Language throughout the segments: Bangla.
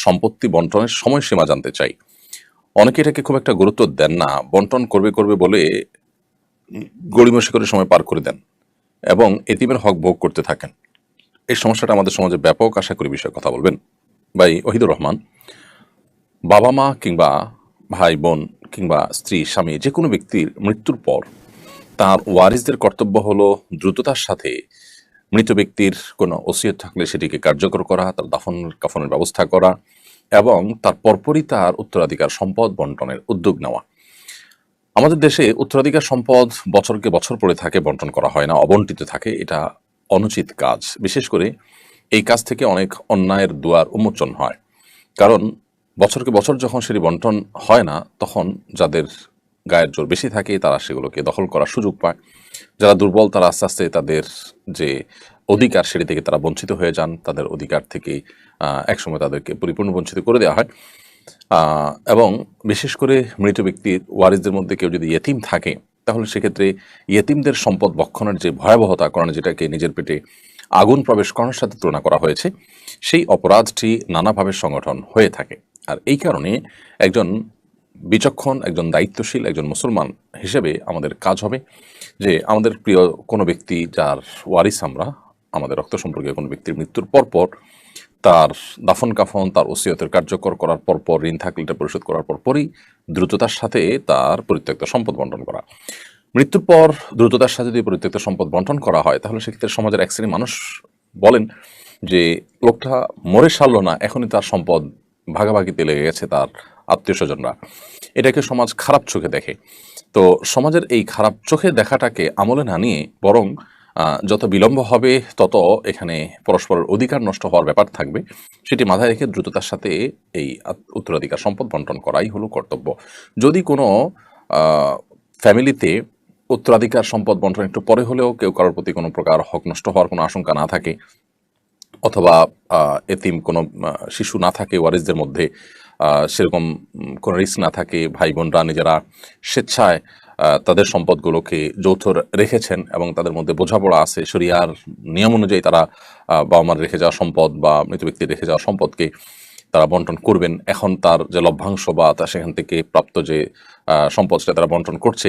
সম্পত্তি বন্টনের সময়সীমা জানতে চাই। অনেকে এটাকে খুব একটা গুরুত্ব দেন না, বন্টন করবে বলে গড়িমসি করে সময় পার করে দেন এবং এতিমের হক ভোগ করতে থাকেন। এই সমস্যাটা আমাদের সমাজে ব্যাপক, আশা করি বিষয়ে কথা বলবেন। ভাই ওহিদুর রহমান, বাবা মা কিংবা ভাই বোন কিংবা স্ত্রী স্বামী যে কোনো ব্যক্তির মৃত্যুর পর তার ওয়ারিসদের কর্তব্য হলো দ্রুততার সাথে মৃত ব্যক্তির কোনো ওসিয়ত থাকলে সেটিকে কার্যকর করা, তার দাফন কাফনের ব্যবস্থা করা এবং তার পরপরই তার উত্তরাধিকার সম্পদ বন্টনের উদ্যোগ নেওয়া। আমাদের দেশে উত্তরাধিকার সম্পদ বছরকে বছর পড়ে থাকে, বন্টন করা হয় না, অবন্টিত থাকে। এটা অনুচিত কাজ। বিশেষ করে এই কাজ থেকে অনেক অন্যায়ের দুয়ার উন্মোচন হয়। কারণ বছরকে বছর যখন সেটি বন্টন হয় না, তখন যাদের গায়ের জোর বেশি থাকে তারা সেগুলোকে দখল করার সুযোগ পায়। যারা দুর্বল তারা আস্তে আস্তে তাদের যে অধিকার সেটি থেকে তারা বঞ্চিত হয়ে যান। তাদের অধিকার থেকে একসময় তাদেরকে পরিপূর্ণ বঞ্চিত করে দেওয়া হয়। এবং বিশেষ করে মৃত ব্যক্তির ওয়ারিসদের মধ্যে কেউ যদি ইয়েতিম থাকে, তাহলে সেক্ষেত্রে ইয়েতিমদের সম্পদ ভক্ষণের যে ভয়াবহতা, কারণ যেটাকে নিজের পেটে আগুন প্রবেশ করার সাথে তুলনা করা হয়েছে, সেই অপরাধটি নানাভাবে সংগঠন হয়ে থাকে। আর এই কারণে একজন বিচক্ষণ, একজন দায়িত্বশীল, একজন মুসলমান হিসেবে আমাদের কাজ হবে যে আমাদের প্রিয় কোনো ব্যক্তি যার ওয়ারিস আমরা, আমাদের রক্ত সম্পর্কীয় কোনো ব্যক্তির মৃত্যুর পরপর তার দাফন কাফন, তার ওসিয়তের কার্যকর করার পরপর, ঋণ থাকলে এটা পরিশোধ করার পরপরই দ্রুততার সাথে তার পরিত্যক্ত সম্পদ বন্টন করা। মৃত্যুর পর দ্রুততার সাথে যদি পরিত্যক্ত সম্পদ বন্টন করা হয়, তাহলে সেক্ষেত্রে সমাজের এক শ্রেণীর মানুষ বলেন যে লোকটা মরে সারল না, এখনই তার সম্পদ ভাগাভাগিতে লেগে গেছে তার আত্মীয় স্বজনরা। এটাকে সমাজ খারাপ চোখে দেখে। তো সমাজের এই খারাপ চোখে দেখাটাকে আমলে না নিয়ে বরং যত বিলম্ব হবে তত এখানে পরস্পরের অধিকার নষ্ট হওয়ার ব্যাপার থাকবে, সেটি মাথায় রেখে দ্রুততার সাথে এই উত্তরাধিকার সম্পদ বন্টন করাই হলো কর্তব্য। যদি কোনো ফ্যামিলিতে উত্তরাধিকার সম্পদ বন্টন একটু পরে হলেও কেউ কারোর প্রতি কোনো প্রকার হক নষ্ট হওয়ার কোনো আশঙ্কা না থাকে, অথবা এতিম কোনো শিশু না থাকে ওয়ারিসদের মধ্যে, সেরকম কোনো রিস্ক না থাকে, ভাই বোনরা নিজেরা স্বেচ্ছায় তাদের সম্পদগুলোকে যৌথ রেখেছেন এবং তাদের মধ্যে বোঝাপড়া আছে, শরিয়ার নিয়ম অনুযায়ী তারা বাবা মার রেখে যাওয়া সম্পদ বা মৃত ব্যক্তির রেখে যাওয়া সম্পদকে তারা বন্টন করবেন। এখন তার যে লভ্যাংশ বা তা সেখান থেকে প্রাপ্ত যে সম্পদ সেটা তারা বন্টন করছে।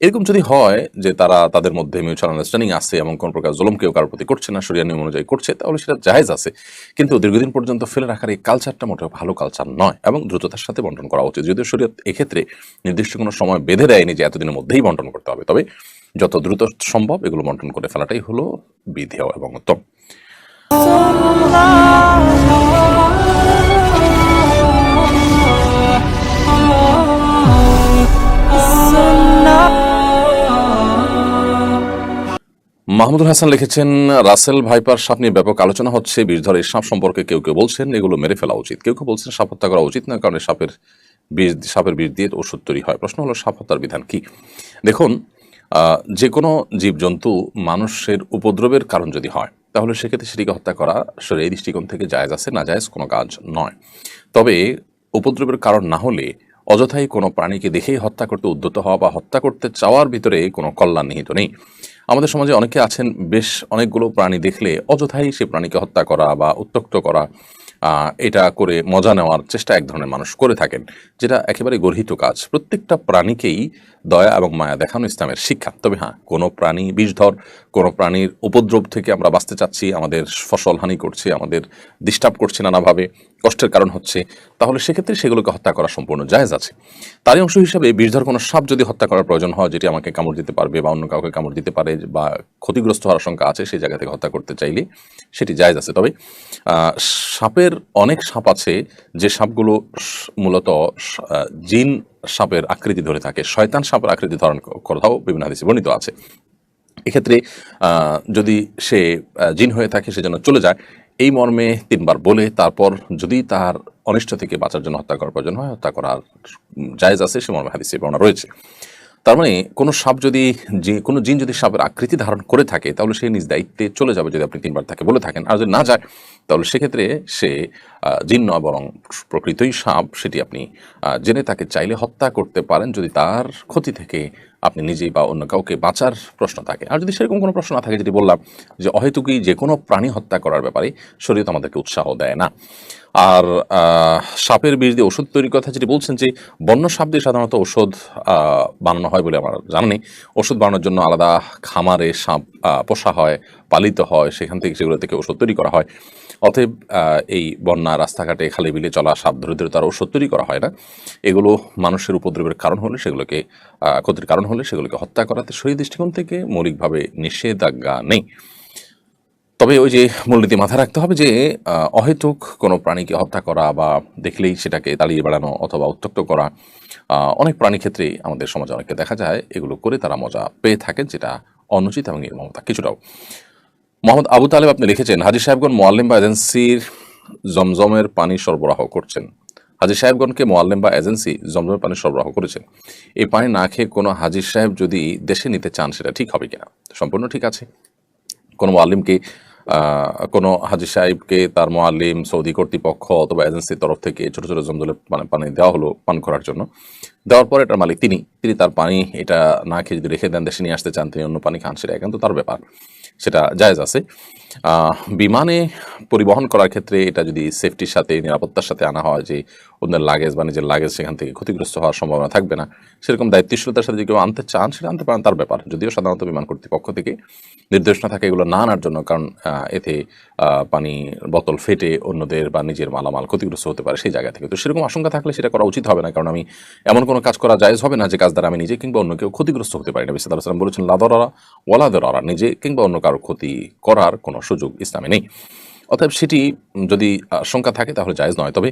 এরকম যদি হয় যে তারা তাদের মধ্যে মিউচুয়াল আন্ডারস্ট্যান্ডিং আছে এবং কোনো প্রকার জুলুম কেউ কারোর প্রতি করছে না, শরিয়া নিয়ম অনুযায়ী করছে, তাহলে সেটা জায়েজ আছে। কিন্তু দীর্ঘদিন পর্যন্ত ফেলে রাখার এই কালচারটা মোটেও ভালো কালচার নয় এবং দ্রুততার সাথে বন্টন করা উচিত। যদিও শরিয়ত এক্ষেত্রে নির্দিষ্ট কোনো সময় বেঁধে দেয়নি যে এতদিনের মধ্যেই বন্টন করতে হবে, তবে যত দ্রুত সম্ভব এগুলো বন্টন করে ফেলাটাই হলো বিধেয় এবং উত্তম। মাহমুদুল হাসান লিখেছেন, রাসেল ভাইপার সাপ নিয়ে ব্যাপক আলোচনা হচ্ছে। বিষধর এই সাপ সম্পর্কে কেউ কেউ বলছেন এগুলো মেরে ফেলা উচিত, কেউ কেউ বলছেন সাপ হত্যা করা উচিত না, কারণ সাপের বিষ দিয়ে ওষুধ তৈরি হয়। প্রশ্ন হলো সাপ হত্যার বিধান কি? দেখুন, যে কোনো জীবজন্তু মানুষের উপদ্রবের কারণ যদি হয়, তাহলে সেক্ষেত্রে সেটিকে হত্যা করা শরীয়ী দৃষ্টিকোণ থেকে জায়েজ আছে, না জায়েজ কোনো কাজ নয়। তবে উপদ্রবের কারণ না হলে অযথাই কোনো প্রাণীকে দেখেই হত্যা করতে উদ্যত হওয়া বা হত্যা করতে চাওয়ার ভিতরে কোনো কল্যাণ নিহিত নেই। আমাদের সমাজে অনেকে আছেন, বেশ অনেকগুলো প্রাণী দেখলে অযথাই সে প্রাণীকে হত্যা করা বা উত্ত্যক্ত করা, এটা করে মজা নেওয়ার চেষ্টা এক ধরনের মানুষ করে থাকেন, যেটা একেবারে গর্হিত কাজ। প্রত্যেকটা প্রাণীকেই দয়া এবং মায়া দেখানো ইসলামের শিক্ষা। তবে হ্যাঁ, কোনো প্রাণী বিষধর, কোনো প্রাণীর উপদ্রব থেকে আমরা বাঁচতে চাচ্ছি, আমাদের ফসল হানি করছে, আমাদের ডিস্টার্ব করছে, নানাভাবে কষ্টের কারণ হচ্ছে, তাহলে সেক্ষেত্রে সেগুলোকে হত্যা করা সম্পূর্ণ জায়েজ আছে। তারই অংশ হিসাবে বিষধর কোনো সাপ যদি হত্যা করার প্রয়োজন হয়, যেটি আমাকে কামড় দিতে পারবে বা অন্য কাউকে কামড় দিতে পারে বা ক্ষতিগ্রস্ত হওয়ার আশঙ্কা আছে, সেই জায়গা থেকে হত্যা করতে চাইলে সেটি জায়েজ আছে। তবে সাপের অনেক সাপ আছে যে সাপগুলো মূলত জিন সাপের আকৃতি ধরে থাকে, শয়তান সাপের আকৃতি ধারণ কথাও বিভিন্ন হাদিসে বর্ণিত আছে। এক্ষেত্রে যদি সে জিন হয়ে থাকে সেজন্য চলে যায়, এই মর্মে 3 বার বলে তারপর যদি তার অনিষ্ট থেকে বাঁচার জন্য হত্যা করার প্রয়োজন হয়, হত্যা করার জায়েজ আছে, সে মর্মে হাদিসে বর্ণনা রয়েছে। তার মানে কোনো সাপ যদি, যে কোনো জিন যদি সাপের আকৃতি ধারণ করে থাকে, তাহলে সে নিজ দায়িত্বে চলে যাবে যদি আপনি 3 বার তাকে বলে থাকেন। আর যদি না যায়, তাহলে সেক্ষেত্রে সে জিন নয় বরং প্রকৃতই সাপ, সেটি আপনি জেনে তাকে চাইলে হত্যা করতে পারেন যদি তার ক্ষতি থেকে আপনি নিজেই বা অন্য কাউকে বাঁচার প্রশ্ন থাকে। আর যদি সেরকম কোনো প্রশ্ন না থাকে, যেটি বললাম যে অহেতুকই যে কোনো প্রাণী হত্যা করার ব্যাপারে শরীয়ত আমাদেরকে উৎসাহ দেয় না। আর সাপের বিষ দিয়ে ওষুধ তৈরির কথা যেটি বলছেন, যে বন্য সাপ দিয়ে সাধারণত ওষুধ বানানো হয় বলে আমার জানা নেই। ওষুধ বানানোর জন্য আলাদা খামারে সাপ পোষা হয়, পালিত হয়, সেখান থেকে সেগুলো থেকে ওষুধ তৈরি করা হয়। অতএব এই বন্যা, রাস্তাঘাটে, খালে বিলে চলা সাপ ধরে ধরে তার ওষুধ তৈরি করা হয় না। এগুলো মানুষের উপদ্রবের কারণ হলে, সেগুলোকে ক্ষতির কারণ হলে সেগুলোকে হত্যা করাতে শরীর দৃষ্টিকোণ থেকে মৌলিকভাবে নিষেধাজ্ঞা নেই। তবে ওই যে মূলনীতি মাথায় রাখতে হবে যে অহেতুক কোনো প্রাণীকে হত্যা করা বা দেখলেই সেটাকে তাড়িয়ে বেড়ানো অথবা উত্ত্যক্ত করা, অনেক প্রাণী ক্ষেত্রেই আমাদের সমাজে অনেককে দেখা যায় এগুলো করে তারা মজা পেয়ে থাকেন, যেটা অনুচিত এবং নির্মমতা কিছুটাও। মোহাম্মদ আবু তালেব আপনি লিখেছেন, হাজী সাহেবগণ মোয়াল্লিম বা এজেন্সির জমজমের পানি সরবরাহ করছেন। হাজী সাহেবগণকে মোয়াল্লিম বা এজেন্সি জমজমের পানি সরবরাহ করেছেন। এই পানি না খেয়ে কোনো হাজী সাহেব যদি দেশে নিতে চান, সেটা ঠিক হবে কিনা? সম্পূর্ণ ঠিক আছে। কোনো মোয়াল্লিমকে কোনো হাজী সাহেবকে তার মোয়াল্লিম, সৌদি কর্তৃপক্ষ অথবা এজেন্সির তরফ থেকে ছোটো ছোটো জমজলে পানি দেওয়া হলো পান করার জন্য। দেওয়ার পর এটার মালিক তিনি তার পানি এটা না খেয়ে যদি রেখে দেন, দেশে নিয়ে আসতে চান, তিনি অন্য পানি খান, সেটা একান্ত তার ব্যাপার, সেটা জায়েজ আছে। বিমানে পরিবহন করার ক্ষেত্রে এটা যদি সেফটির সাথে, নিরাপত্তার সাথে আনা হয়, যে অন্যের লাগেজ বা নিজের লাগেজ সেখান থেকে ক্ষতিগ্রস্ত হওয়ার সম্ভাবনা থাকবে না, সেরকম দায়িত্বশীলতার সাথে যদি কেউ আনতে চান, সেটা আনতে পারেন, তার ব্যাপার। যদিও সাধারণত বিমান কর্তৃপক্ষ থেকে নির্দেশ না থাকে এগুলো না আনার জন্য, কারণ এতে পানি বোতল ফেটে অন্যদের বা নিজের মালামাল ক্ষতিগ্রস্ত হতে পারে সেই জায়গা থেকে। তো সেরকম আশঙ্কা থাকলে সেটা করা উচিত হবে না, কারণ আমি এমন কোনো কাজ করা জায়েজ হবে না যে কাজ দ্বারা আমি নিজে কিংবা অন্য কেউ ক্ষতিগ্রস্ত হতে পারি না। নবী সাল্লাল্লাহু আলাইহি ওয়াসাল্লাম বলেছেন, লা দারারা ওয়ালা দিরারা, নিজে কিংবা অন্য কারো ক্ষতি করার কোনো সুযোগ ইসলামে নেই। অতএব সেটি যদি আশঙ্কা থাকে তাহলে জায়েজ নয়। তবে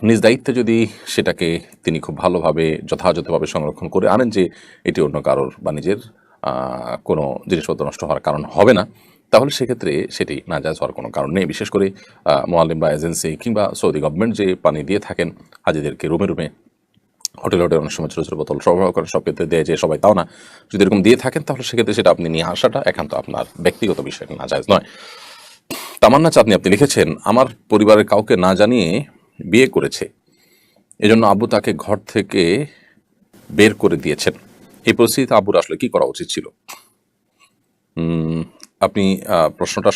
নিজ দায়িত্বে যদি সেটাকে তিনি খুব ভালোভাবে যথাযথভাবে সংরক্ষণ করে আনেন, যে এটি অন্য কারোর বা নিজের কোনো জিনিসপত্র নষ্ট হওয়ার কারণ হবে না, তাহলে সেক্ষেত্রে সেটি নাজায়েজ হওয়ার কোনো কারণ নেই। বিশেষ করে মোয়াল্লিম বা এজেন্সি কিংবা সৌদি গভর্নমেন্ট যে পানি দিয়ে থাকেন হাজিদেরকে রুমে রুমে, হোটেলে হোটেলে অনেক সময় ছোটো ছোটো বোতল সরবরাহ করেন, সব ক্ষেত্রে দেয় যে সবাই তাও না, যদি এরকম দিয়ে থাকেন তাহলে সেক্ষেত্রে সেটা আপনি নিয়ে আসাটা একান্ত আপনার ব্যক্তিগত বিষয়, নাজায়েজ নয়। তামান্না চাঁদনি আপনি লিখেছেন, আমার পরিবারের কাউকে না জানিয়ে বিয়ে করেছে, এজন্য আব্বু তাকে ঘর থেকে বের করে দিয়েছেন। এই পরিস্থিতিতে আব্বুর আসলে কি করা উচিত ছিল? আপনি প্রশ্নটা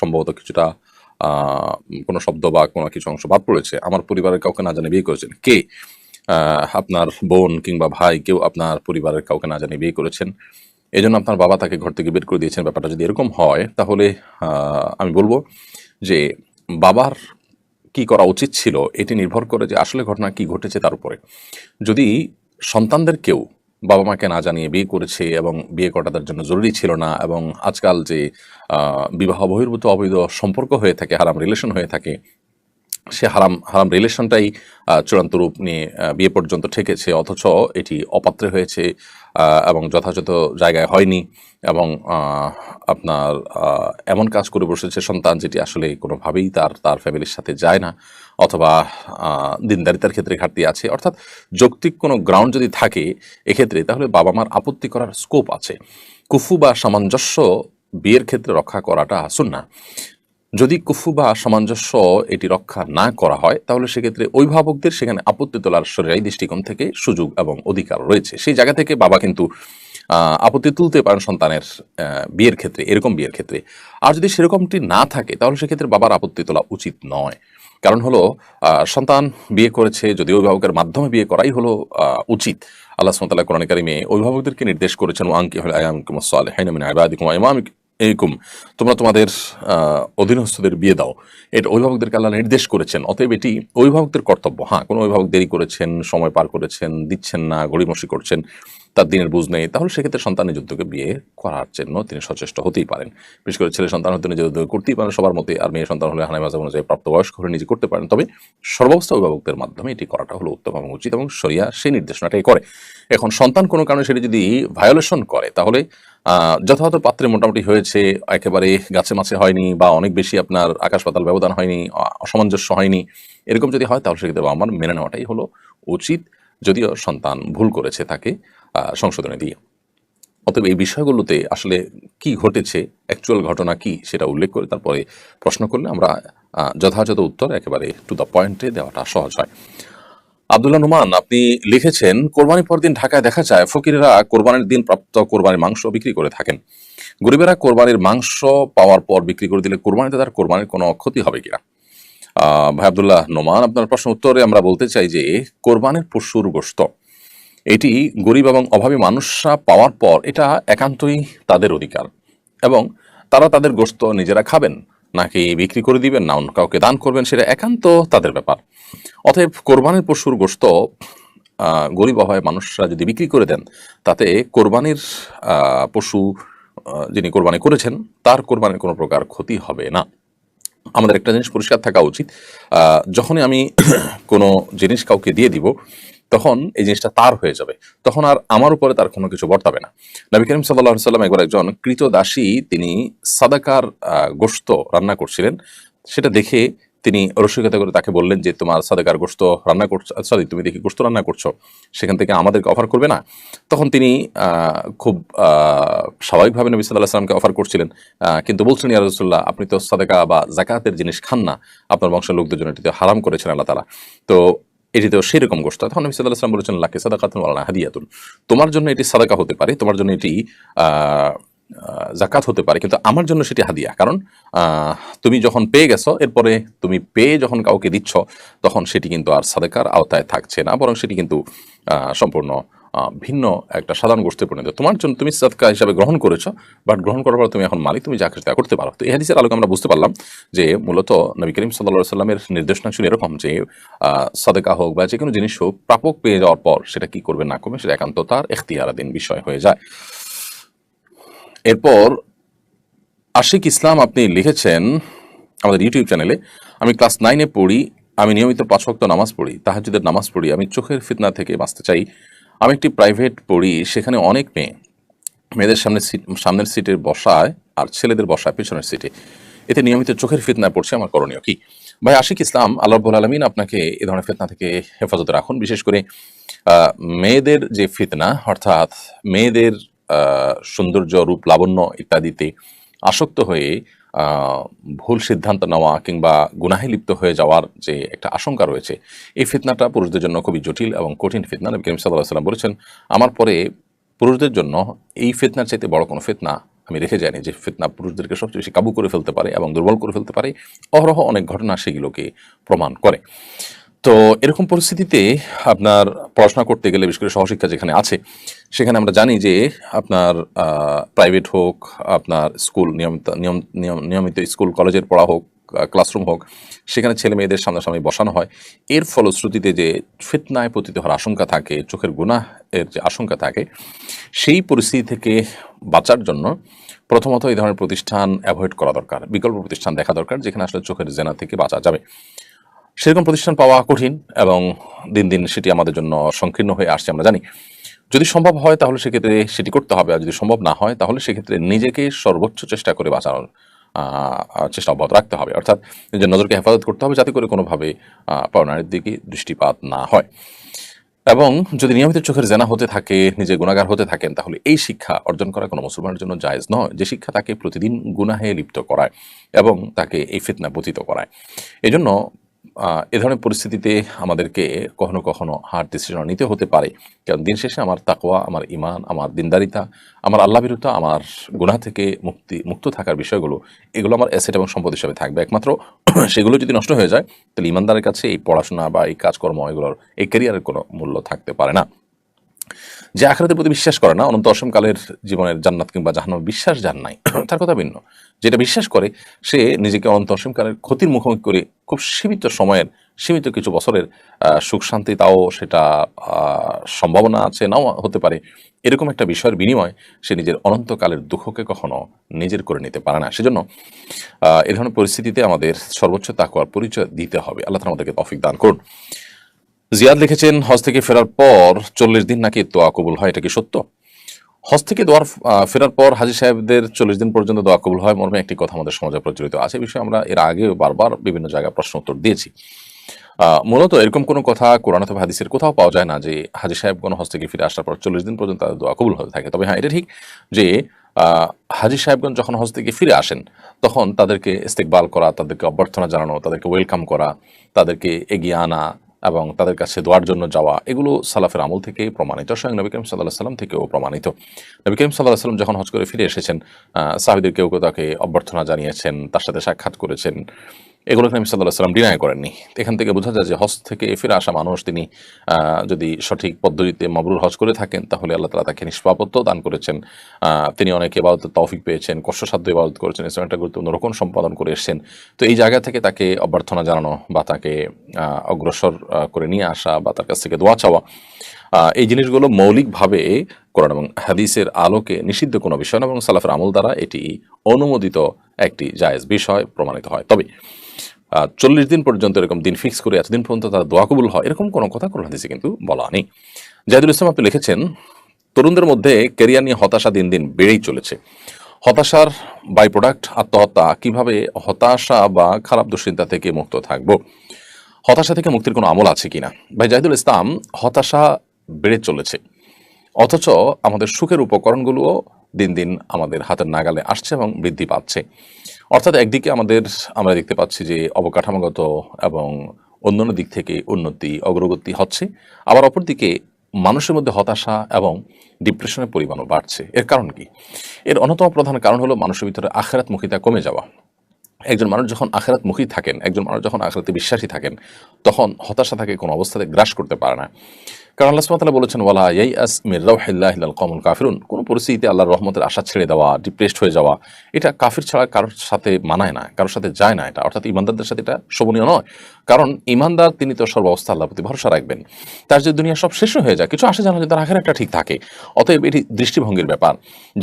সম্ভবত কিছুটা কোনো শব্দ বা কোনো কিছু অংশ বাদ পড়েছে। আমার পরিবারের কাউকে না জানিয়ে বিয়ে করেছেন, কে? আপনার বোন কিংবা ভাই, কেউ আপনার পরিবারের কাউকে না জানিয়ে বিয়ে করেছেন, এজন্য আপনার বাবা তাকে ঘর থেকে বের করে দিয়েছেন। ব্যাপারটা যদি এরকম হয়, তাহলে আমি বলবো যে বাবার কি করা উচিত ছিল এটি নির্ভর করে যে আসলে ঘটনা কি ঘটেছে তার উপরে। যদি সন্তানদের কেউ বাবা মাকে না জানিয়ে বিয়ে করেছে এবং বিয়ে করা তাদের জন্য জরুরি ছিল না, এবং আজকাল যে বিবাহ বহির্ভূত অবৈধ সম্পর্ক হয়ে থাকে, হারাম রিলেশন হয়ে থাকে, সে হারাম হারাম রিলেশনটাই চূড়ান্ত রূপ নিয়ে বিয়ে পর্যন্ত ঠেকেছে, অথচ এটি অপাত্রে হয়েছে এবং যথাযথ জায়গায় হয়নি, এবং আপনার এমন কাজ করে বসেছে সন্তান যেটি আসলে কোনোভাবেই তার ফ্যামিলির সাথে যায় না, অথবা দিনদারিতার ক্ষেত্রে ঘাটতি আছে, অর্থাৎ যৌক্তিক কোনো গ্রাউন্ড যদি থাকে এক্ষেত্রে, তাহলে বাবা মার আপত্তি করার স্কোপ আছে। কুফু বা সামঞ্জস্য বিয়ের ক্ষেত্রে রক্ষা করাটা সুন্নাহ। যদি কুফু বা সামঞ্জস্য এটি রক্ষা না করা হয়, তাহলে সেক্ষেত্রে অভিভাবকদের সেখানে আপত্তি তোলার শরীরাই দৃষ্টিকোণ থেকে সুযোগ এবং অধিকার রয়েছে। সেই জায়গা থেকে বাবা কিন্তু আপত্তি তুলতে পারেন সন্তানের বিয়ের ক্ষেত্রে, এরকম বিয়ের ক্ষেত্রে। আর যদি সেরকমটি না থাকে, তাহলে সেক্ষেত্রে বাবার আপত্তি তোলা উচিত নয়। কারণ হলো সন্তান বিয়ে করেছে, যদি অভিভাবকের মাধ্যমে বিয়ে করাই হলো উচিত। আল্লাহ সুবহানাহু ওয়া তাআলা কোরআনে কারিমে অভিভাবকদেরকে নির্দেশ করেছেন, ওয়ানকিহুল আয়ামাকুমুস সালিহিনা মিন ইবাদিকুম ওয়া ইমামিকুম, তোমরা তোমাদের অধীনস্থদের বিয়ে দাও। এটা অভিভাবকদেরকে আল্লাহ নির্দেশ করেছেন। অতএব এটি অভিভাবকদের কর্তব্য। হ্যাঁ, কোনো অভিভাবক দেরি করেছেন, সময় পার করেছেন, দিচ্ছেন না, গড়িমসি করছেন, তার দিনের বুঝ নেই, তাহলে সেক্ষেত্রে সন্তান নিজ উদ্যোগে বিয়ে করার জন্য তিনি সচেষ্ট হতেই পারেন। বিশেষ করে ছেলে সন্তান হতে নিজের উদ্যোগে করতেই পারেন সবার মতে, আর মেয়ে সন্তান হলে হানাফি মাযহাব অনুযায়ী প্রাপ্তবয়স্ক হলে নিজে করতে পারেন। তবে সর্বাবস্থা অভিভাবকদের মাধ্যমে এটি করাটা হলো উত্তম এবং উচিত, এবং শরিয়া সেই নির্দেশনাটাই করে। এখন সন্তান কোনো কারণে সেটি যদি ভায়োলেশন করে, তাহলে যথাযথ পাত্রে মোটামুটি হয়েছে, একেবারে গাছে মাছে হয়নি, বা অনেক বেশি আপনার আকাশ পাতাল ব্যবধান হয়নি, অসামঞ্জস্য হয়নি, এরকম যদি হয়, তাহলে সেক্ষেত্রে আমার মেনে নেওয়াটাই হলো উচিত, যদিও সন্তান ভুল করেছে তাকে সংশোধনে দিয়ে। অতএব এই বিষয়গুলোতে আসলে কি ঘটেছে, অ্যাকচুয়াল ঘটনা কি, সেটা উল্লেখ করে তারপরে প্রশ্ন করলে আমরা যথাযথ উত্তর একেবারে টু দ্য পয়েন্টে দেওয়াটা সহজ হয়। আব্দুল্লাহ নোমান আপনি লিখেছেন, কোরবানি পর দিন ঢাকায় দেখা যায় ফকিরেরা কোরবানির দিন প্রাপ্ত কোরবানির মাংস বিক্রি করে থাকেন। গরিবেরা কোরবানির মাংস পাওয়ার পর বিক্রি করে দিলে কোরবানিতে তার কোরবানির কোনো ক্ষতি হবে কিনা? ভাই আব্দুল্লাহ নোমান, আপনার প্রশ্ন উত্তরে আমরা বলতে চাই যে কোরবানির পশুর গোশত এটি গরিব এবং অভাবী মানুষরা পাওয়ার পর এটা একান্তই তাদের অধিকার, এবং তারা তাদের গোশত নিজেরা খাবেন নাকি বিক্রি করে দিবেন না অন্য কাউকে দান করবেন সেটা একান্ত তাদের ব্যাপার। অতএব কোরবানির পশুর গোশত গরিব অভাবী মানুষরা যদি বিক্রি করে দেন, তাতে কোরবানির পশু যিনি কোরবানি করেছেন তার কোরবানির কোনো প্রকার ক্ষতি হবে না। আমাদের একটা জিনিস পরিষ্কার থাকা উচিত, যখনই আমি কোনো জিনিস কাউকে দিয়ে দিব তখন এই জিনিসটা তার হয়ে যাবে, তখন আর আমার উপরে তার কোনো কিছু বর্তাবে না। নবী করিম সাল্লাল্লাহু আলাইহি সাল্লাম একবার একজন কৃতদাসী তিনি সাদাকার গোশত রান্না করছিলেন, সেটা দেখে তিনি রসিকতা করে তাকে বললেন যে তোমার সাদাকার গোশত রান্না করছো, সরি তুমি দেখি গোশত রান্না করছো, সেখান থেকে আমাদেরকে অফার করবে না? তখন তিনি খুব স্বাভাবিকভাবে নবী সাল্লাল্লাহু আলাইহি সাল্লামকে অফার করছিলেন, কিন্তু বলছেন ইয়া রাসূলুল্লাহ আপনি তো সাদাকা বা যাকাতের জিনিস খান না, আপনার বংশের লোকদের জন্য এটিতে হারাম করেছেন আল্লাহ তাআলা, তো এটিতেও সেরকম গোশত। তখন নবী সাল্লাল্লাহু আলাইহি ওয়াসাল্লাম বলেছেন লাকি সাদাকাতুন ওয়া লানা হাদিয়াতুন, তোমার জন্য এটি সাদাকা হতে পারে, তোমার জন্য এটি জাকাত হতে পারে, কিন্তু আমার জন্য সেটি হাদিয়া। কারণ তুমি যখন পেয়ে গেছো, এরপরে তুমি পেয়ে যখন কাউকে দিচ্ছ তখন সেটি কিন্তু আর সাদাকার আওতায় থাকছে না, বরং সেটি কিন্তু সম্পূর্ণ ভিন্ন একটা সাধারণ গোষ্ঠীর পরিণত। তোমার জন্য তুমি সাদকা হিসাবে গ্রহণ করেছো, বাট গ্রহণ করার পর তুমি এখন মালিক, তুমি যা খুশি তা করতে পারো। তো এই হাদিসের আলোকে আমরা বুঝতে পারলাম যে মূলত নবী করিম সাল্লাল্লাহু আলাইহি সাল্লামের নির্দেশনা ছিল এরকম যে সাদকা হোক বা যে কোনো জিনিস হোক, প্রাপক পেয়ে যাওয়ার পর সেটা কি করবে না করবে সেটা একান্ত তার এখতিয়ারাধীন বিষয় হয়ে যায়। এরপর আশিক ইসলাম আপনি লিখেছেন আমাদের ইউটিউব চ্যানেলে, আমি ক্লাস 9-এ পড়ি, আমি নিয়মিত 5 ওয়াক্ত নামাজ পড়ি, তাহাজ্জুদের নামাজ পড়ি, আমি চোখের ফিতনা থেকে বাঁচতে চাই। আমি একটি প্রাইভেট পড়ি, সেখানে অনেক মেয়েদের সামনের সিটে বসায় আর ছেলেদের বসায় পেছনের সিটে, এতে নিয়মিত চোখের ফিতনায় পড়ছে, আমার করণীয় কি? ভাই আশিক ইসলাম, আল্লাহ রাব্বুল আলামিন আপনাকে এ ধরনের ফিতনা থেকে হেফাজতে রাখুন। বিশেষ করে মেয়েদের যে ফিতনা, অর্থাৎ মেয়েদের সৌন্দর্য, রূপ, লাবণ্য ইত্যাদিতে আসক্ত হয়ে ভুল সিদ্ধান্ত নেওয়া কিংবা গুনাহে লিপ্ত হয়ে যাওয়ার যে একটা আশঙ্কা রয়েছে, এই ফিতনাটা পুরুষদের জন্য খুবই জটিল এবং কঠিন ফিতনা। নবী করিম সাল্লাল্লাহু আলাইহি ওয়াসাল্লাম বলেছেন, আমার পরে পুরুষদের জন্য এই ফিতনার চাইতে বড় কোনো ফিতনা আমি রেখে যাইনি, যে ফিতনা পুরুষদেরকে সবচেয়ে বেশি কাবু করে ফেলতে পারে এবং দুর্বল করে ফেলতে পারে। অহরহ অনেক ঘটনা সেগুলোকে প্রমাণ করে। তো এরকম পরিস্থিতিতে আপনার পড়াশোনা করতে গেলে, বিশেষ করে সহশিক্ষা যেখানে আছে, সেখানে আমরা জানি যে আপনার প্রাইভেট হোক, আপনার স্কুল নিয়মিত স্কুল কলেজের পড়া হোক, ক্লাসরুম হোক, সেখানে ছেলে মেয়েদের সামনাসামনি বসানো হয়। এর ফলশ্রুতিতে যে ফিতনায় পতিত হওয়ার আশঙ্কা থাকে, চোখের গুনাহের যে আশঙ্কা থাকে, সেই পরিস্থিতি থেকে বাঁচার জন্য প্রথমত এই ধরনের প্রতিষ্ঠান অ্যাভয়েড করা দরকার, বিকল্প প্রতিষ্ঠান দেখা দরকার যেখানে আসলে চোখের জেনা থেকে বাঁচা যাবে। সেরকম প্রতিষ্ঠান পাওয়া কঠিন এবং দিন দিন সেটি আমাদের জন্য সংকীর্ণ হয়ে আসছে আমরা জানি। যদি সম্ভব হয় তাহলে সেক্ষেত্রে সেটি করতে হবে, আর যদি সম্ভব না হয় তাহলে সেক্ষেত্রে নিজেকে সর্বোচ্চ চেষ্টা করে বাঁচানোর চেষ্টা অব্যাহত রাখতে হবে, অর্থাৎ নিজের নজরকে হেফাজত করতে হবে যাতে করে কোনোভাবে পরনারীর দিকে দৃষ্টিপাত না হয়। এবং যদি নিয়মিত চোখের জেনা হতে থাকে, নিজে গুনাহগার হতে থাকেন, তাহলে এই শিক্ষা অর্জন করা কোনো মুসলমানের জন্য জায়েজ নয়, যে শিক্ষা তাকে প্রতিদিন গুনাহে লিপ্ত করায় এবং তাকে এই ফিতনা পতিত করায়। এজন্য এ ধরনের পরিস্থিতিতে আমাদেরকে কখনো কখনো হার্ড ডিসিশন নিতে হতে পারে, কারণ দিন শেষে আমার তাকওয়া, আমার ঈমান, আমার দিনদারিতা, আমার আল্লাহ ভীরুতা, আমার গুনাহ থেকে মুক্ত থাকার বিষয়গুলো, এগুলো আমার অ্যাসেট এবং সম্পদ হিসেবে থাকবে। একমাত্র সেগুলো যদি নষ্ট হয়ে যায় তাহলে ঈমানদারের কাছে এই পড়াশোনা বা এই কাজকর্ম, এগুলোর এই ক্যারিয়ারের কোনো মূল্য থাকতে পারে না। যে আখিরাতের প্রতি বিশ্বাস করে না, অনন্ত অসীমকালের জীবনের জান্নাত কিংবা জাহান্নামে বিশ্বাস যার নাই, তার কথা ভিন্ন। যেটা বিশ্বাস করে সে নিজেকে অনন্ত অসীমকালের ক্ষতির মুখোমুখি করে খুব সীমিত সময়ের, সীমিত কিছু বছরের সুখ শান্তি, তাও সেটা সম্ভাবনা আছে নাও হতে পারে, এরকম একটা বিষয়ের বিনিময় সে নিজের অনন্তকালের দুঃখকে কখনো নিজের করে নিতে পারে না। সেজন্য এ ধরনের পরিস্থিতিতে আমাদের সর্বোচ্চ তাকওয়ার পরিচয় দিতে হবে। আল্লাহ তাআলা আমাদেরকে তৌফিক দান করুন। জিয়াদ লিখেছেন, হজ থেকে ফেরার পর 40 দিন নাকি দোয়া কবুল হয়, এটা কি সত্য? হজ থেকে ফেরার পর হাজী সাহেবদের 40 দিন পর্যন্ত দোয়া কবুল হয় মর্মে একটি কথা আমাদের সমাজে প্রচলিত আছে। বিষয়ে আমরা এর আগেও বারবার বিভিন্ন জায়গায় প্রশ্ন উত্তর দিয়েছি। মূলত এরকম কোনো কথা কোরআন অথবা হাদিসের কোথাও পাওয়া যায় না যে হাজী সাহেবগণ হজ থেকে ফিরে আসার পর 40 দিন পর্যন্ত তাদের দোয়া কবুল হতে থাকে। তবে হ্যাঁ, এটা ঠিক যে হাজী সাহেবগণ যখন হজ থেকে ফিরে আসেন তখন তাদেরকে ইস্তেকবাল করা, তাদেরকে অভ্যর্থনা জানানো, তাদেরকে ওয়েলকাম করা, তাদেরকে এগিয়ে আনা, এবং তাদের কাছে দোয়ার জন্য যাওয়া, এগুলো সালাফের আমল থেকে প্রমাণিত, স্বয়ং নবী করিম সাল্লাল্লাহু আলাইহি ওয়াসাল্লাম থেকেও প্রমাণিত। নবী করিম সাল্লাল্লাহু আলাইহি ওয়াসাল্লাম যখন হজ করে ফিরে এসেছেন, সাহাবীদের কেউ কেউ তাকে অভ্যর্থনা জানিয়েছেন, তার সাথে সাক্ষাৎ করেছেন, এগুলোকে নবী সাল্লাল্লাহু আলাইহি ওয়াসাল্লাম ডিনাই করেননি। এখান থেকে বোঝা যায় যে হজ থেকে ফিরে আসা মানুষ তিনি যদি সঠিক পদ্ধতিতে মাবরুর হজ করে থাকেন, তাহলে আল্লাহ তাআলা তাকে নিষ্পাপত্য দান করেছেন। তিনি অনেক ইবাদতের তৌফিক পেয়েছেন, কষ্টসাধ্য ইবাদত করেছেন, ইসলামের একটা গুরুত্বপূর্ণ রোকন সম্পাদন করে এসেছেন। তো এই জায়গা থেকে তাকে অভ্যর্থনা জানানো বা তাকে অগ্রসর করে নিয়ে আসা বা তার কাছ থেকে দোয়া চাওয়া, এই জিনিসগুলো মৌলিকভাবে কোরআন এবং হাদিসের আলোকে নিষিদ্ধ কোনো বিষয় না, এবং সালাফের আমল দ্বারা এটি অনুমোদিত একটি জায়েজ বিষয় প্রমাণিত হয়। তবে 40 দিন পর্যন্ত এরকম দিন ফিক্স করে এতদিন পর্যন্ত তার দোয়া কবুল হয়, এরকম কোনো কথা কোরআন হাদিসে কিন্তু বলা নেই। জাহিদুল ইসলাম আপনি লিখেছেন, তরুণদের মধ্যে ক্যারিয়ার নিয়ে হতাশা দিন দিন বেড়েই চলেছে। হতাশার বাই প্রোডাক্ট আত্মহত্যা, কিভাবে হতাশা বা খারাপ দুশ্চিন্তা থেকে মুক্ত থাকবো, হতাশা থেকে মুক্তির কোনো আমল আছে কিনা? ভাই জাহিদুল ইসলাম, হতাশা বেড়ে চলেছে, অথচ আমাদের সুখের উপকরণগুলোও দিন দিন আমাদের হাতের নাগালে আসছে এবং বৃদ্ধি পাচ্ছে। অর্থাৎ একদিকে আমরা দেখতে পাচ্ছি যে অবকাঠামোগত এবং অন্যান্য দিক থেকে উন্নতি অগ্রগতি হচ্ছে, আবার অপরদিকে মানুষের মধ্যে হতাশা এবং ডিপ্রেশনের পরিমাণও বাড়ছে। এর কারণ কি? এর অন্যতম প্রধান কারণ হলো মানুষের ভিতরে আখিরাতমুখিতা কমে যাওয়া। একজন মানুষ যখন আখিরাতমুখী থাকেন, একজন মানুষ যখন আখিরাতে বিশ্বাসী থাকেন, তখন হতাশা তাকে কোনো অবস্থাতে গ্রাস করতে পারে না। কারণ আল্লাহ সুবহানাহু ওয়া তাআলা বলেছেন, ওয়ালা ইয়াইআস মির রাউহিল্লাহি ইল্লাল কওমুল কাফিরুন, কোনো পরিস্থিতিতে আল্লাহর রহমতের আশা ছেড়ে দেওয়া, ডিপ্রেসড হয়ে যাওয়া, এটা কাফির ছাড়া কারোর সাথে মানায় না, কারোর সাথে যায় না এটা, অর্থাৎ ইমানদারদের সাথে এটা শোভনীয় নয়। কারণ ইমানদার তিনি তো সর্বাবস্থা আল্লাহর প্রতি ভরসা রাখবেন। তার যদি দুনিয়া সব শেষ হয়ে যায়, কিছু আসে জানা যে তার আখিরাতটা ঠিক থাকে। অতএব এটি দৃষ্টিভঙ্গির ব্যাপার।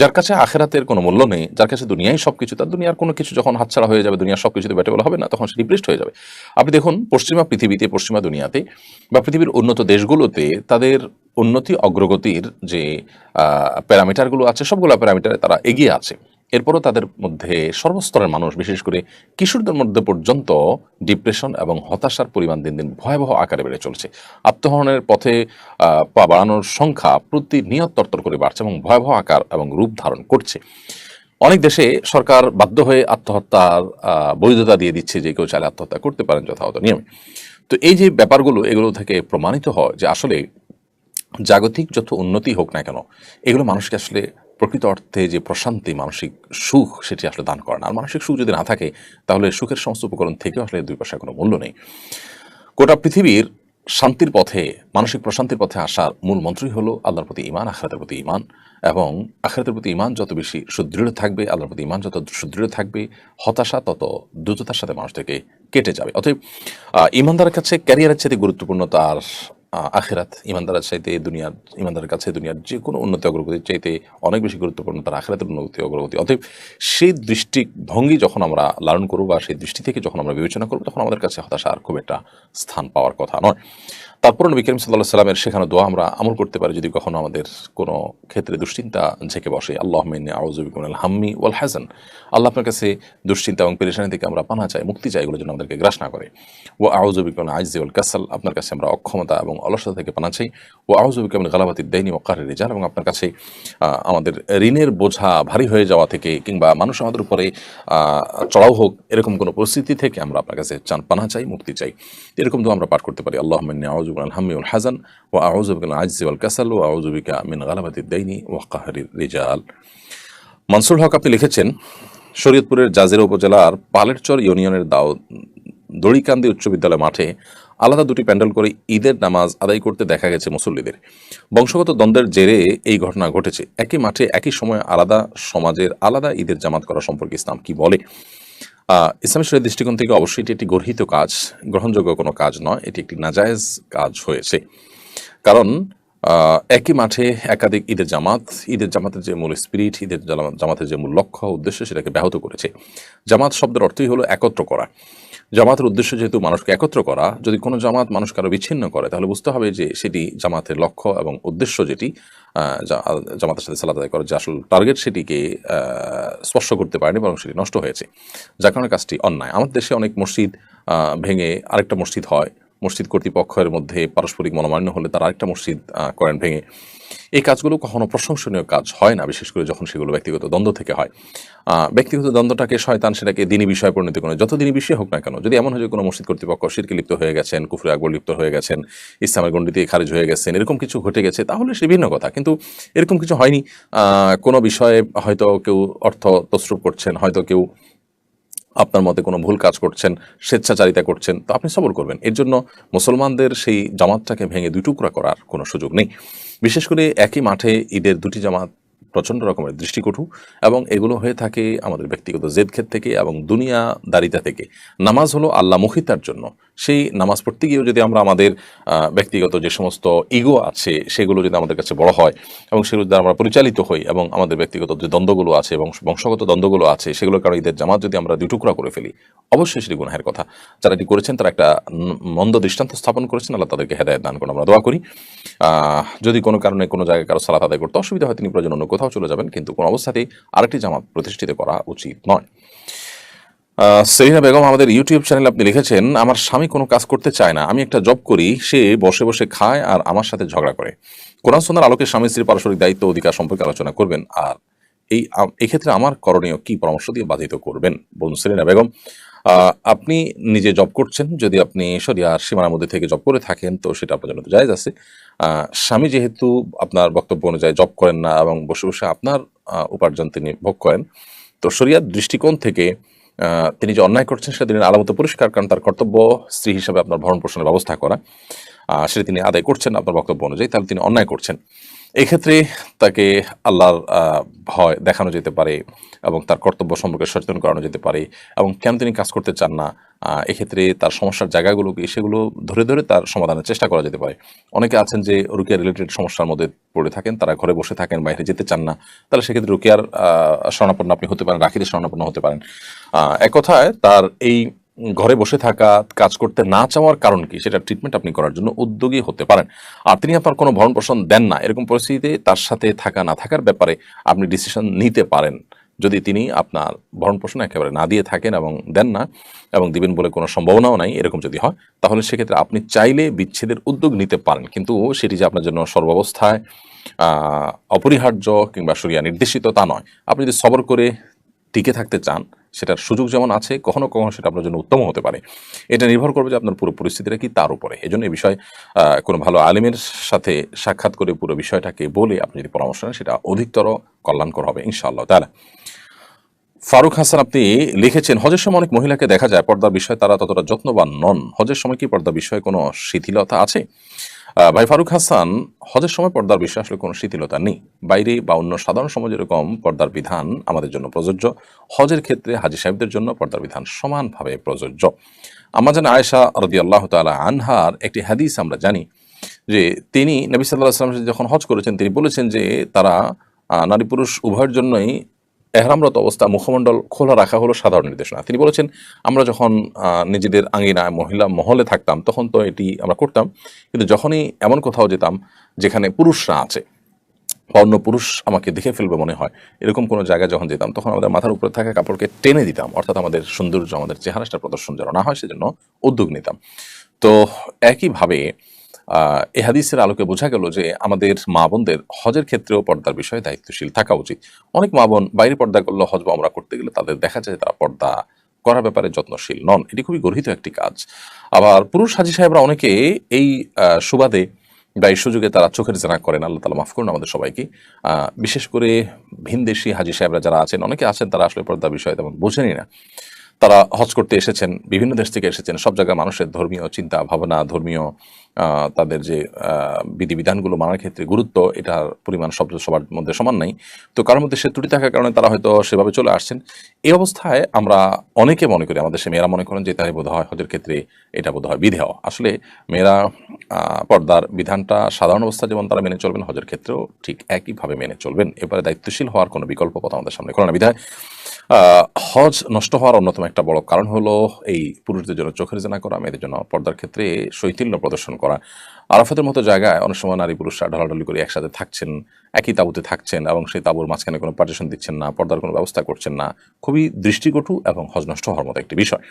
যার কাছে আখিরাতের কোনো মূল্য নেই, যার কাছে দুনিয়াই সবকিছু, তার দুনিয়ার কোনো কিছু যখন হাতছাড়া হয়ে যাবে, দুনিয়ার সবকিছুতে ব্যাটেবল হবে না, তখন সে ডিপ্রেসড হয়ে যাবে। আপনি দেখুন পশ্চিমা পৃথিবীতে, পশ্চিমা দুনিয়াতে বা পৃথিবীর উন্নত দেশগুলোতে তাদের উন্নতি অগ্রগতির যে প্যারামিটারগুলো আছে, সবগুলো প্যারামিটারে তারা এগিয়ে আছে। এরপরও তাদের মধ্যে সর্বস্তরের মানুষ, বিশেষ করে কিশোরদের মধ্যে পর্যন্ত ডিপ্রেশন এবং হতাশার পরিমাণ দিন দিন ভয়াবহ আকারে বেড়ে চলছে। আত্মহননের পথে পা বাড়ানোর সংখ্যা প্রতিনিয়ত তরতর করে বাড়ছে এবং ভয়াবহ আকার এবং রূপ ধারণ করছে। অনেক দেশে সরকার বাধ্য হয়ে আত্মহত্যার বৈধতা দিয়ে দিচ্ছে, যে কেউ চাইলে আত্মহত্যা করতে পারেন যথাযথ নিয়মে। তো এই যে ব্যাপারগুলো, এগুলো থেকে প্রমাণিত হয় যে আসলে জাগতিক যত উন্নতি হোক না কেন, এগুলো মানুষকে আসলে প্রকৃত অর্থে যে প্রশান্তি, মানসিক সুখ, সেটি আসলে দান করে না। আর মানসিক সুখ যদি না থাকে, তাহলে সুখের সমস্ত উপকরণ থেকেও আসলে 2 পয়সার কোনো মূল্য নেই। গোটা পৃথিবীর শান্তির পথে, মানসিক প্রশান্তির পথে আসার মূল মন্ত্রই হলো আল্লাহর প্রতি ঈমান, আখিরাতের প্রতি ঈমান। এবং আখিরাতের প্রতি ঈমান যত বেশি সুদৃঢ় থাকবে, আল্লাহর প্রতি ঈমান যত সুদৃঢ় থাকবে, হতাশা তত দ্রুততার সাথে মানুষ থেকে কেটে যাবে। অতএব ঈমানদারের কাছে ক্যারিয়ারের চাইতে গুরুত্বপূর্ণ তার আখিরাত। ঈমানদারের চাইতে ঈমানদারের কাছে দুনিয়ার যে কোনো উন্নতি অগ্রগতির চাইতে অনেক বেশি গুরুত্বপূর্ণ তার আখিরাতের উন্নতি অগ্রগতি। অতএব সেই দৃষ্টিভঙ্গি যখন আমরা লালন করব বা সেই দৃষ্টি থেকে যখন আমরা বিবেচনা করব, তখন আমাদের কাছে হতাশা আর খুব একটা স্থান পাওয়ার কথা নয়। তারপর নবী করিম সাল্লাল্লাহু আলাইহি সাল্লামের শেখানো দোয়া আমরা আমল করতে পারি যদি কখনো আমাদের কোনো ক্ষেত্রে দুশ্চিন্তা ঝেঁকে বসে। আল্লাহুম্মা ইন্নী আউযু বিকা মিনাল হাম্মি ওয়াল হাযান, আল্লাহ আপনার কাছে দুশ্চিন্তা এবং পেরেশানি থেকে আমরা পানা চাই, মুক্তি চাই, এগুলো যেন আমাদেরকে গ্রাস না করে। ওয়া আউযু বিকা মিনাল আজজি ওয়াল কাসাল, আপনার কাছে আমরা অক্ষমতা এবং অলসতা থেকে পানা চাই। ওয়া আউযু বিকা মিন গালাবাতিদ দাইনি ওয়া কাহরির রিজাল, এবং আপনার কাছে আমাদের ঋণের বোঝা ভারী হয়ে যাওয়া থেকে, কিংবা মানুষ আমাদের উপরে চড়াও হোক, এরকম কোনো পরিস্থিতি থেকে আমরা আপনার কাছে পানা চাই, মুক্তি চাই। এরকম দোয়া আমরা পাঠ করতে পারি। আল্লাহুম্মা ইন্নী আউযু বিকা মিনাল হাম্মি ওয়াল হাযান ওয়া আউযু বিকা মিনাল আজজি ওয়াল কাসাল ওয়া আউযু বিকা মিন গালাবাতিদ দাইনি ওয়া কাহরির রিজাল। মনসুর হক আপনি লিখেছেন, শরীয়তপুরের জাজিরা উপজেলার পালেরচর ইউনিয়নের দড়িকান্দি উচ্চ বিদ্যালয় মাঠে আলাদা 2টি প্যান্ডেল করে ঈদের নামাজ আদায় করতে দেখা গেছে মুসল্লিদের। বংশগত দ্বন্দ্বের জেরে এই ঘটনা ঘটেছে। একই মাঠে একই সময়ে আলাদা সমাজের আলাদা ঈদের জামাত করা সম্পর্কে ইসলাম কি বলে? ইসলামী শরীয়তের দৃষ্টিকোণ থেকে অবশ্যই এটি একটি গর্হিত কাজ, গ্রহণযোগ্য কোনো কাজ নয়, এটি একটি নাজায়েজ কাজ হয়েছে। কারণ একই মাঠে একাধিক ঈদের জামাতের যে মূল স্পিরিট, ঈদের জামাতের যে মূল লক্ষ্য উদ্দেশ্য, সেটাকে ব্যাহত করেছে। জামাত শব্দের অর্থই হলো একত্র করা। জামাতের উদ্দেশ্য যেহেতু মানুষকে একত্র করা, যদি কোনো জামাত মানুষকে আরো বিচ্ছিন্ন করে, তাহলে বুঝতে হবে যে সেটি জামাতের লক্ষ্য এবং উদ্দেশ্য, যেটি জামাতের সাথে সালাত আদায় করার যে আসল টার্গেট, সেটিকে স্পর্শ করতে পারেনি, বরং সেটি নষ্ট হয়েছে, যার কারণে কাজটি অন্যায়। আমাদের দেশে অনেক মসজিদ ভেঙে আরেকটা মসজিদ হয়, মসজিদ কর্তৃপক্ষের মধ্যে পারস্পরিক মনোমালিন্য হলে তারা আরেকটা মসজিদ করেন ভেঙে। এই কাজগুলো কখনো প্রশংসনীয় কাজ হয় না, বিশেষ করে যখন সেগুলো ব্যক্তিগত দ্বন্দ্ব থেকে হয়। ব্যক্তিগত দ্বন্দ্বটাকে শয়তান সেটাকে দিনী বিষয়ে পরিণত করে, যত দিনী বিষয় হোক না কেন। যদি এমন হয় যে কোনো মসজিদ কর্তৃপক্ষ শিরকে লিপ্ত হয়ে গেছেন, কুফরে আকবর লিপ্ত হয়ে গেছেন, ইসলামের গণ্ডিতে খারিজ হয়ে গেছেন, এরকম কিছু ঘটে গেছে, তাহলে সে ভিন্ন কথা। কিন্তু এরকম কিছু হয়নি। কোনো বিষয়ে হয়তো কেউ অর্থ তছরূপ করছেন, হয়তো কেউ আপনার মতে কোনো ভুল কাজ করছেন, স্বেচ্ছাচারিতা করছেন, তো আপনি সবর করবেন। এর জন্য মুসলমানদের সেই জামাতটাকে ভেঙে দুই টুকরা করার কোনো সুযোগ নেই। বিশেষ করে একই মাঠে ঈদের দুটি জামাত প্রচণ্ড রকমের দৃষ্টিকটু, এবং এগুলো হয়ে থাকে আমাদের ব্যক্তিগত জেদখেদ থেকে এবং দুনিয়াদারিতা থেকে। নামাজ হলো আল্লাহমুখিতার জন্য। সেই নামাজ পড়তে গিয়েও যদি আমরা আমাদের ব্যক্তিগত যে সমস্ত ইগো আছে সেগুলো যদি আমাদের কাছে বড় হয় এবং সেগুলো দ্বারা আমরা পরিচালিত হই, এবং আমাদের ব্যক্তিগত যে দ্বন্দ্বগুলো আছে এবং বংশগত দ্বন্দ্বগুলো আছে সেগুলোর কারণে ঈদের জামাত যদি আমরা দুই টুকরা করে ফেলি, অবশ্যই সেটি গুনাহের কথা। যারা এটি করেছেন তারা একটা মন্দ দৃষ্টান্ত স্থাপন করেছেন। আল্লাহ তাদেরকে হেদায়েত দান করুন, আমরা দোয়া করি। যদি কোনো কারণে কোনো জায়গায় কারো সালাত আদায় করতে অসুবিধা হয়, তিনি প্রয়োজন অন্য কোথাও চলে যাবেন, কিন্তু কোনো অবস্থাতেই আরেকটি জামাত প্রতিষ্ঠিত করা উচিত নয়। সেলিনা বেগম আমাদের ইউটিউব চ্যানেলে আপনি লিখেছেন, আমার স্বামী কোনো কাজ করতে চায় না, আমি একটা জব করি, সে বসে বসে খায় আর আমার সাথে ঝগড়া করে। কোরআন সুন্নাহর আলোকে স্বামী স্ত্রীর পারস্পরিক দায়িত্ব অধিকার সম্পর্কে আলোচনা করবেন, আর এক্ষেত্রে আমার করণীয় কি পরামর্শ দিয়ে বাধিত করবেন বলুন সেলিনা বেগম। আপনি নিজে জব করছেন, যদি আপনি শরিয়ার সীমানার মধ্যে থেকে জব করে থাকেন তো সেটা আপনার জন্য তো জায়েজ আছে। স্বামী যেহেতু আপনার বক্তব্য অনুযায়ী জব করেন না এবং বসে বসে আপনার উপার্জন তিনি ভোগ করেন, তো শরিয়ার দৃষ্টিকোণ থেকে তিনি যে অন্যায় করছেন সেটা তিনি আলামত পরিষ্কার, কারণ তার কর্তব্য স্ত্রী হিসাবে আপনার ভরণ পোষণের ব্যবস্থা করা, সেটা তিনি আদায় করছেন আপনার বক্তব্য অনুযায়ী, তাহলে তিনি অন্যায় করছেন। এক্ষেত্রে তাকে আল্লাহর ভয় দেখানো যেতে পারে এবং তার কর্তব্য সম্পর্কে সচেতন করানো যেতে পারে, এবং কেন তিনি কাজ করতে চান না, এক্ষেত্রে তার সমস্যার জায়গাগুলো কি সেগুলো ধরে ধরে তার সমাধানের চেষ্টা করা যেতে পারে। অনেকে আছেন যে রুকিয়া রিলেটেড সমস্যার মধ্যে পড়ে থাকেন, তারা ঘরে বসে থাকেন, বাইরে যেতে চান না, তাহলে সেক্ষেত্রে রুকিয়ার শরণাপন্ন আপনি হতে পারেন, রাখিদের শরণাপন্ন হতে পারেন। এক কথায় তার এই ঘরে বসে থাকা, কাজ করতে না চাওয়ার কারণ কি সেটা ট্রিটমেন্ট আপনি করার জন্য উদ্যোগী হতে পারেন। আর তিনি আপনার কোনো ভরণ পোষণ দেন না, এরকম পরিস্থিতিতে তার সাথে থাকা না থাকার ব্যাপারে আপনি ডিসিশন নিতে পারেন। যদি তিনি আপনার ভরণ পোষণ একেবারে না দিয়ে থাকেন এবং দেন না এবং দিবেন বলে কোনো সম্ভাবনাও নাই, এরকম যদি হয় তাহলে সেক্ষেত্রে আপনি চাইলে বিচ্ছেদের উদ্যোগ নিতে পারেন, কিন্তু সেটি যে আপনার জন্য সর্বাবস্থায় অপরিহার্য কিংবা শরিয়া নির্দেশিত তা নয়। আপনি যদি সবর করে টিকে থাকতে চান, সেটার সুযোগ যেমন আছে, কখনো কখনো সেটা আপনার জন্য উত্তম হতে পারে। এটা নির্ভর করবে যে আপনার পুরো পরিস্থিতিটা কি তার উপরে। এই জন্য এই বিষয়ে কোনো ভালো আলিমের সাথে সাক্ষাৎ করে পুরো বিষয়টাকে বলে আপনি যদি পরামর্শ নেন সেটা অধিকতর কল্যাণকর হবে ইনশাআল্লাহ তাআলা। ফারুক হাসান আপনি লিখেছেন, হজের সময় অনেক মহিলাকে দেখা যায় পর্দার বিষয়ে তারা ততটা যত্নবান নন, হজের সময় কি পর্দার বিষয়ে কোনো শিথিলতা আছে? ভাই ফারুক হাসান, হজের সময় পর্দার বিষয়ে আসলে কোনো শিথিলতা নেই। বাইরে বা অন্য সাধারণ সমাজে যেরকম পর্দার বিধান আমাদের জন্য প্রযোজ্য, হজের ক্ষেত্রে হাজী সাহেবদের জন্য পর্দার বিধান সমানভাবে প্রযোজ্য। আমরা জানি আয়েশা রাদিয়াল্লাহু তাআলা আনহার একটি হাদিস আমরা জানি যে তিনি নবী সাল্লাল্লাহু আলাইহি ওয়াসাল্লাম যখন হজ করেছেন তিনি বলেছেন যে তারা নারী পুরুষ উভয়ের জন্যই এহরামরত অবস্থা মুখমণ্ডল খোলা রাখা হলো সাধারণ নির্দেশনা। তিনি বলেছেন আমরা যখন নিজেদের আঙ্গিনায় মহিলা মহলে থাকতাম তখন তো এটি আমরা করতাম, কিন্তু যখনই এমন কোথাও যেতাম যেখানে পুরুষরা আছে বা অন্য পুরুষ আমাকে দেখে ফেলবে মনে হয়, এরকম কোনো জায়গায় যখন যেতাম তখন আমাদের মাথার উপরে থাকা কাপড়কে টেনে দিতাম, অর্থাৎ আমাদের সৌন্দর্য, আমাদের চেহারাটা প্রদর্শন যেন না হয় সেজন্য উদ্যোগ নিতাম। তো একইভাবে এ হাদিসের আলোকে বোঝা গেল যে আমাদের মা বোনদের হজের ক্ষেত্রেও পর্দার বিষয়ে দায়িত্বশীল থাকা উচিত। অনেক মা বোন বাইরে পর্দা করলে হজ বা ওমরা করতে গেলে তাদের দেখা যায় তারা পর্দা করার ব্যাপারে যত্নশীল নন, এটি খুবই গর্হিত একটি কাজ। আবার পুরুষ হাজী সাহেবরা অনেকে এই সুবাদে বা এই সুযোগে তারা চোখের জেনা করেন, আল্লাহ তাআলা মাফ করুন আমাদের সবাইকে। বিশেষ করে ভিনদেশি হাজী সাহেবরা যারা আছেন, অনেকে আছেন তারা আসলে পর্দার বিষয়ে তেমন বোঝেনই না। তারা হজ করতে এসেছেন, বিভিন্ন দেশ থেকে এসেছেন, সব জায়গায় মানুষের ধর্মীয় চিন্তা ভাবনা, ধর্মীয় তাদের যে বিধিবিধানগুলো মানার ক্ষেত্রে গুরুত্ব, এটার পরিমাণ সবার মধ্যে সমান নাই। তো কারোর মধ্যে সে ত্রুটি থাকার কারণে তারা হয়তো সেভাবে চলে আসছেন। এই অবস্থায় আমরা অনেকে মনে করি, আমাদের সে মেয়েরা মনে করেন যে তাই বোধ হয় হজের ক্ষেত্রে এটা বোধ হয় বিধেয়। আসলে মেয়েরা পর্দার বিধানটা সাধারণ অবস্থা যেমন তারা মেনে চলবেন, হজের ক্ষেত্রেও ঠিক একইভাবে মেনে চলবেন। এবারে দায়িত্বশীল হওয়ার কোনো বিকল্প পথ আমাদের সামনে খোলা না। বিধায় হজ নষ্ট হওয়ার অন্যতম একটা বড় কারণ হলো এই পুরুষদের জন্য চোখের জেনা করা, মেয়েদের জন্য পর্দার ক্ষেত্রে শৈথিল্য প্রদর্শন করা। আরাফাতের মতো জায়গায় অনেক সময় নারী পুরুষরা ঢলাঢলি করে একসাথে থাকছেন, একই তাঁবুতে থাকছেন এবং সেই তাঁবুর মাঝখানে কোনো পার্টিশন দিচ্ছেন না, পর্দার কোনো ব্যবস্থা করছেন না। খুবই দৃষ্টিকটু এবং হজ নষ্ট হওয়ার মতো একটি বিষয়।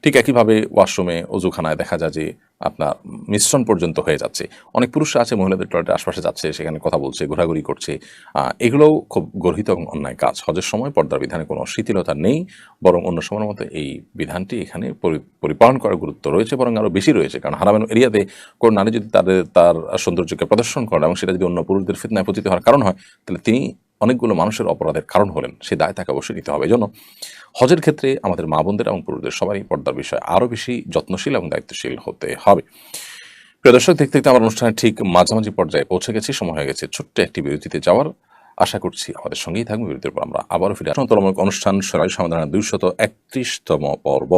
ঠিক একইভাবে ওয়াশরুমে, অজুখানায় দেখা যায় যে আপনার মিশ্রণ পর্যন্ত হয়ে যাচ্ছে। অনেক পুরুষরা আছে মহিলাদের টয়লেটের আশপাশে যাচ্ছে, সেখানে কথা বলছে, ঘোরাঘুরি করছে। এগুলোও খুব গর্হিত এবং অন্যায় কাজ। হজের সময় পর্দার বিধানে কোনো শিথিলতা নেই, বরং অন্য সময়ের মতো এই বিধানটি এখানে পরিপালন করার গুরুত্ব রয়েছে, বরং আরও বেশি রয়েছে। কারণ হারামের এরিয়াতে কোনো নারী যদি তার সৌন্দর্যকে প্রদর্শন করেন এবং সেটা যদি অন্য পুরুষদের ফিতনায় পতিত হওয়ার কারণ হয়, তাহলে তিনি অনেকগুলো মানুষের অপরাধের কারণ হলেন। সে দায় তাকে অবশ্যই নিতে হবে। এই জন্য হজের ক্ষেত্রে আমাদের মা বোনদের এবং পুরুষদের সবারই পর্দার বিষয়ে আরও বেশি যত্নশীল এবং দায়িত্বশীল হতে হবে। প্রিয় দর্শক, দেখতে দেখতে আমার অনুষ্ঠানের ঠিক মাঝামাঝি পর্যায়ে পৌঁছে গেছি। সময় হয়ে গেছে ছোট্ট একটি বিরতিতে যাওয়ার। আশা করছি আমাদের সঙ্গেই থাকবে। বিরতির পর আমরা আবারও ফিরে তুলনামূলক অনুষ্ঠান সরাই সমাধানের 231তম পর্ব।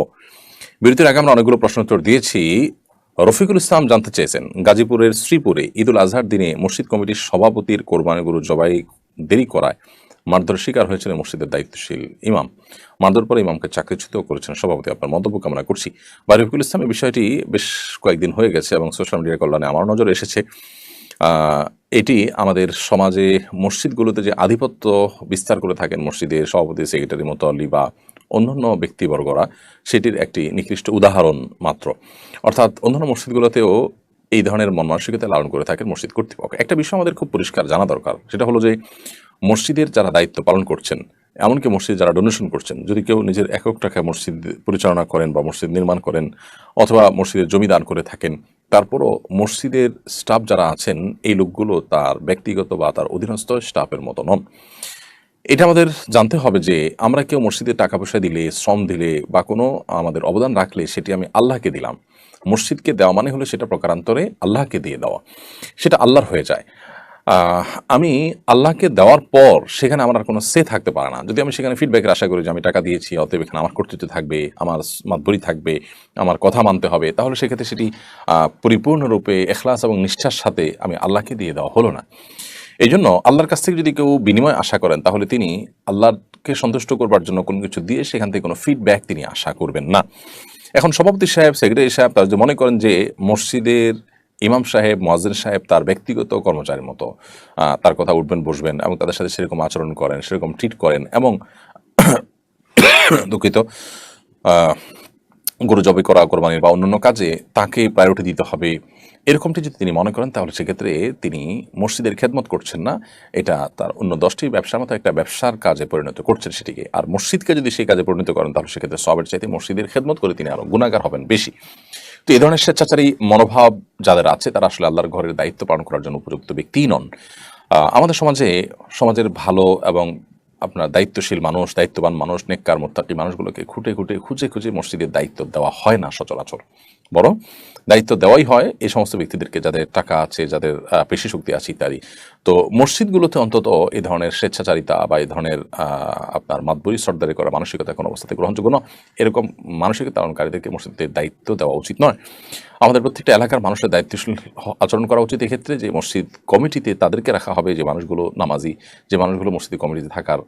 বিরতির আগে আমরা অনেকগুলো প্রশ্ন উত্তর দিয়েছি। রফিকুল ইসলাম জানতে চেয়েছেন, গাজীপুরের শ্রীপুরে ঈদুল আজহার দিনে মসজিদ কমিটির সভাপতির কোরবানি গরু জবাই দেরি করায় মারধর শিকার হয়েছিলেন মসজিদের দায়িত্বশীল ইমাম। মারধর পরে ইমামকে চাকরিচ্যুত করেছেন সভাপতি। আপনার মন্তব্য কামনা করছি। বা রফিকুল ইসলামের বিষয়টি বেশ কয়েকদিন হয়ে গেছে এবং সোশ্যাল মিডিয়ার কল্যাণে আমার নজরে এসেছে। এটি আমাদের সমাজে মসজিদগুলোতে যে আধিপত্য বিস্তার করে থাকেন মসজিদের সভাপতি, সেক্রেটারি, মোতাল্লি বা অন্যান্য ব্যক্তিবর্গরা, সেটির একটি নিকৃষ্ট উদাহরণ মাত্র। অর্থাৎ অন্যান্য মসজিদগুলোতেও এই ধরনের মন মানসিকতা লালন করে থাকেন মসজিদ কর্তৃপক্ষ। একটা বিষয় আমাদের খুব পরিষ্কার জানা দরকার, সেটা হলো যে মসজিদের যারা দায়িত্ব পালন করছেন, এমনকি মসজিদে যারা ডোনেশন করছেন, যদি কেউ নিজের একক টাকায় মসজিদ পরিচালনা করেন বা মসজিদ নির্মাণ করেন অথবা মসজিদের জমি দান করে থাকেন, তারপরও মসজিদের স্টাফ যারা আছেন এই লোকগুলো তার ব্যক্তিগত বা তার অধীনস্থ স্টাফের মতো নন। এটা আমাদের জানতে হবে যে আমরা কেউ মসজিদে টাকা পয়সা দিলে, শ্রম দিলে বা কোনো আমাদের অবদান রাখলে সেটি আমি আল্লাহকে দিলাম। মসজিদকে দেওয়া মানে হলো সেটা প্রকারান্তরে আল্লাহকে দিয়ে দেওয়া, সেটা আল্লাহর হয়ে যায়। আমি আল্লাহকে দেওয়ার পর সেখানে আমার আর কোনো সে থাকতে পারে না। যদি আমি সেখানে ফিডব্যাকের আশা করি যে আমি টাকা দিয়েছি, অতএব এখানে আমার কর্তৃত্ব থাকবে, আমার মাতবরি থাকবে, আমার কথা মানতে হবে, তাহলে সেক্ষেত্রে সেটি পরিপূর্ণরূপে এখলাস এবং নিষ্ঠার সাথে আমি আল্লাহকে দিয়ে দেওয়া হলো না। এই জন্য আল্লাহর কাছ থেকে যদি কেউ বিনিময় আশা করেন, তাহলে তিনি আল্লাহকে সন্তুষ্ট করবার জন্য কোনো কিছু দিয়ে সেখান থেকে কোনো ফিডব্যাক তিনি আশা করবেন না। এখন সভাপতি সাহেব, সেক্রেটারি সাহেব তারা যদি মনে করেন যে মসজিদের ইমাম সাহেব, মুয়াজ্জিন সাহেব তার ব্যক্তিগত কর্মচারীর মতো, তার কথা উঠবেন বসবেন এবং তাদের সাথে সেরকম আচরণ করেন, সেরকম ট্রিট করেন এবং দুঃখিত গরু জবাই করা, কোরবানির বা অন্যান্য কাজে তাকে প্রায়োরিটি দিতে হবে, এরকমটি যদি তিনি মনে করেন, তাহলে সেক্ষেত্রে তিনি মসজিদের খেদমত করছেন না, এটা তার অন্য 10টি ব্যবসার মতো একটা ব্যবসার কাজে পরিণত করছেন সেটিকে। আর মসজিদকে যদি সেই কাজে পরিণত করেন, তাহলে সেক্ষেত্রে সবের চাইতে মসজিদের খেদমত করে তিনি আরও গুনাহগার হবেন বেশি। তো এই ধরনের স্বেচ্ছাচারী মনোভাব যাদের আছে তারা আসলে আল্লাহর ঘরের দায়িত্ব পালন করার জন্য উপযুক্ত ব্যক্তিই নন। আমাদের সমাজের ভালো এবং আপনার দায়িত্বশীল মানুষ, দায়িত্ববান মানুষ, নেককার মুত্তাকি মানুষগুলোকে খুঁজে খুঁজে মসজিদের দায়িত্ব দেওয়া হয় না সচরাচর, বরং দায়িত্ব দেওয়াই হয় এই সমস্ত ব্যক্তিদেরকে যাদের টাকা আছে, যাদের পেশি শক্তি আছে ইত্যাদি। তো মসজিদগুলোতে অন্তত এই ধরনের স্বেচ্ছাচারিতা বা এই ধরনের আপনার মাতবরি সর্দারি করা মানসিকতা কোনো অবস্থাতে গ্রহণযোগ্য নয়। এরকম মানসিকতা পালনকারীদেরকে মসজিদের দায়িত্ব দেওয়া উচিত নয়। আমাদের প্রত্যেকটা এলাকার মানুষের দায়িত্বশীল আচরণ করা উচিত। এক্ষেত্রে যে মসজিদ কমিটিতে তাদেরকে রাখা হবে, যে মানুষগুলো নামাজি, যে মানুষগুলো মসজিদ কমিটিতে থাকার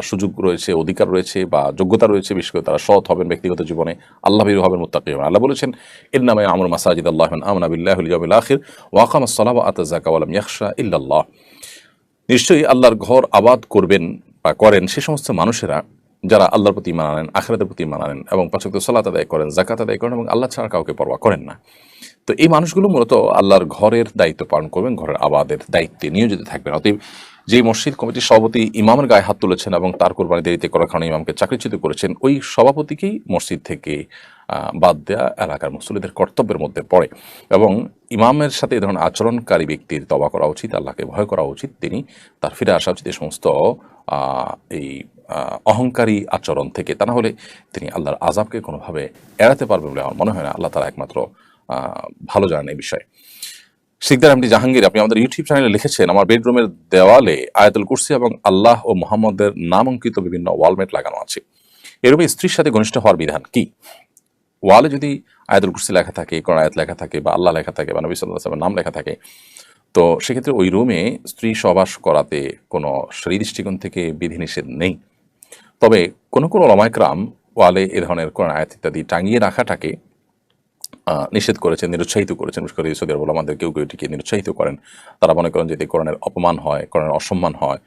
সুযোগ রয়েছে, অধিকার রয়েছে বা যোগ্যতা রয়েছে, বিশেষ করে তারা সৎ হবেন ব্যক্তিগত জীবনে, আল্লাহ ভীরু হবেন, মুত্তাকি হবেন। আল্লাহ বলেছেন, ইন্নামা ইয়ামুরু মাসাজিদ আল্লাহি মান আমানা বিল্লাহি ওয়াল ইয়াউমিল আখির ওয়া আকামাস সালাতা ওয়া আতা যাকাতা ওয়া লাম ইয়াখশা ইল্লাল্লাহ। নিশ্চয়ই আল্লাহর ঘর আবাদ করবেন বা করেন সে সমস্ত মানুষেরা যারা আল্লাহর প্রতি ঈমান আনেন, আখিরাতের প্রতি ঈমান আনেন এবং 5 ওয়াক্ত সালাত আদায় করেন, যাকাত আদায় করেন এবং আল্লাহ ছাড়া কাউকে পরোয়া করেন না। তো এই মানুষগুলো মূলত আল্লাহর ঘরের দায়িত্ব পালন করবেন, ঘরের আবাদের দায়িত্বে নিয়োজিত থাকবেন। অতএব যে মসজিদ কমিটির সভাপতি ইমামের গায়ে হাত তুলেছেন এবং তার কোরবানি দেরিতে করার কারণে ইমামকে চাকরিচ্যুত করেছেন, ওই সভাপতিকেই মসজিদ থেকে বাদ দেওয়া এলাকার মুসল্লিদের কর্তব্যের মধ্যে পড়ে এবং ইমামের সাথে এই ধরনের আচরণকারী ব্যক্তির তওবা করা উচিত, আল্লাহকে ভয় করা উচিত। তিনি তার ফিরে আসা উচিত এই সমস্ত এই অহংকারী আচরণ থেকে। তা না হলে তিনি আল্লাহর আযাবকে কোনোভাবে এড়াতে পারবে বলে আমার মনে হয় না। আল্লাহ তারা একমাত্র ভালো জানেন এই বিষয়ে। সিকদার এমডি জাহাঙ্গীর, আপনি আমাদের ইউটিউব চ্যানেলে লিখেছেন, আমার বেডরুমের দেওয়ালে আয়াতুল কুরসি এবং আল্লাহ ও মুহাম্মদের নাম অঙ্কিত বিভিন্ন ওয়ালমেট লাগানো আছে। এরূপে স্ত্রীর সাথে ঘনিষ্ঠ হওয়ার বিধান কি? ওয়ালে যদি আয়াতুল কুরসি লেখা থাকে, কোরআন আয়াত লেখা থাকে বা আল্লাহ লেখা থাকে বা নবী সাল্লাল্লাহু আলাইহি ওয়াসাল্লামের নাম লেখা থাকে, তো সেক্ষেত্রে ওই রুমে স্ত্রী সহবাস করাতে কোনো শরীর দৃষ্টিকোণ থেকে বিধিনিষেধ নেই। তবে কোনো কোনো ওলামায়ে ওয়ালে এ ধরনের কোরআন আয়াত ইত্যাদি টাঙিয়ে রাখাটাকে নিষেধ করেছেন, নিরুৎসাহিত করেছেন। বিশেষ করে সৌদি আরব ওলামাদের কেউ কেউ এটিকে নিরুৎসাহিত করেন। তারা মনে করেন যে এতে কোরআনের অপমান হয়, কোরআনের অসম্মান হয়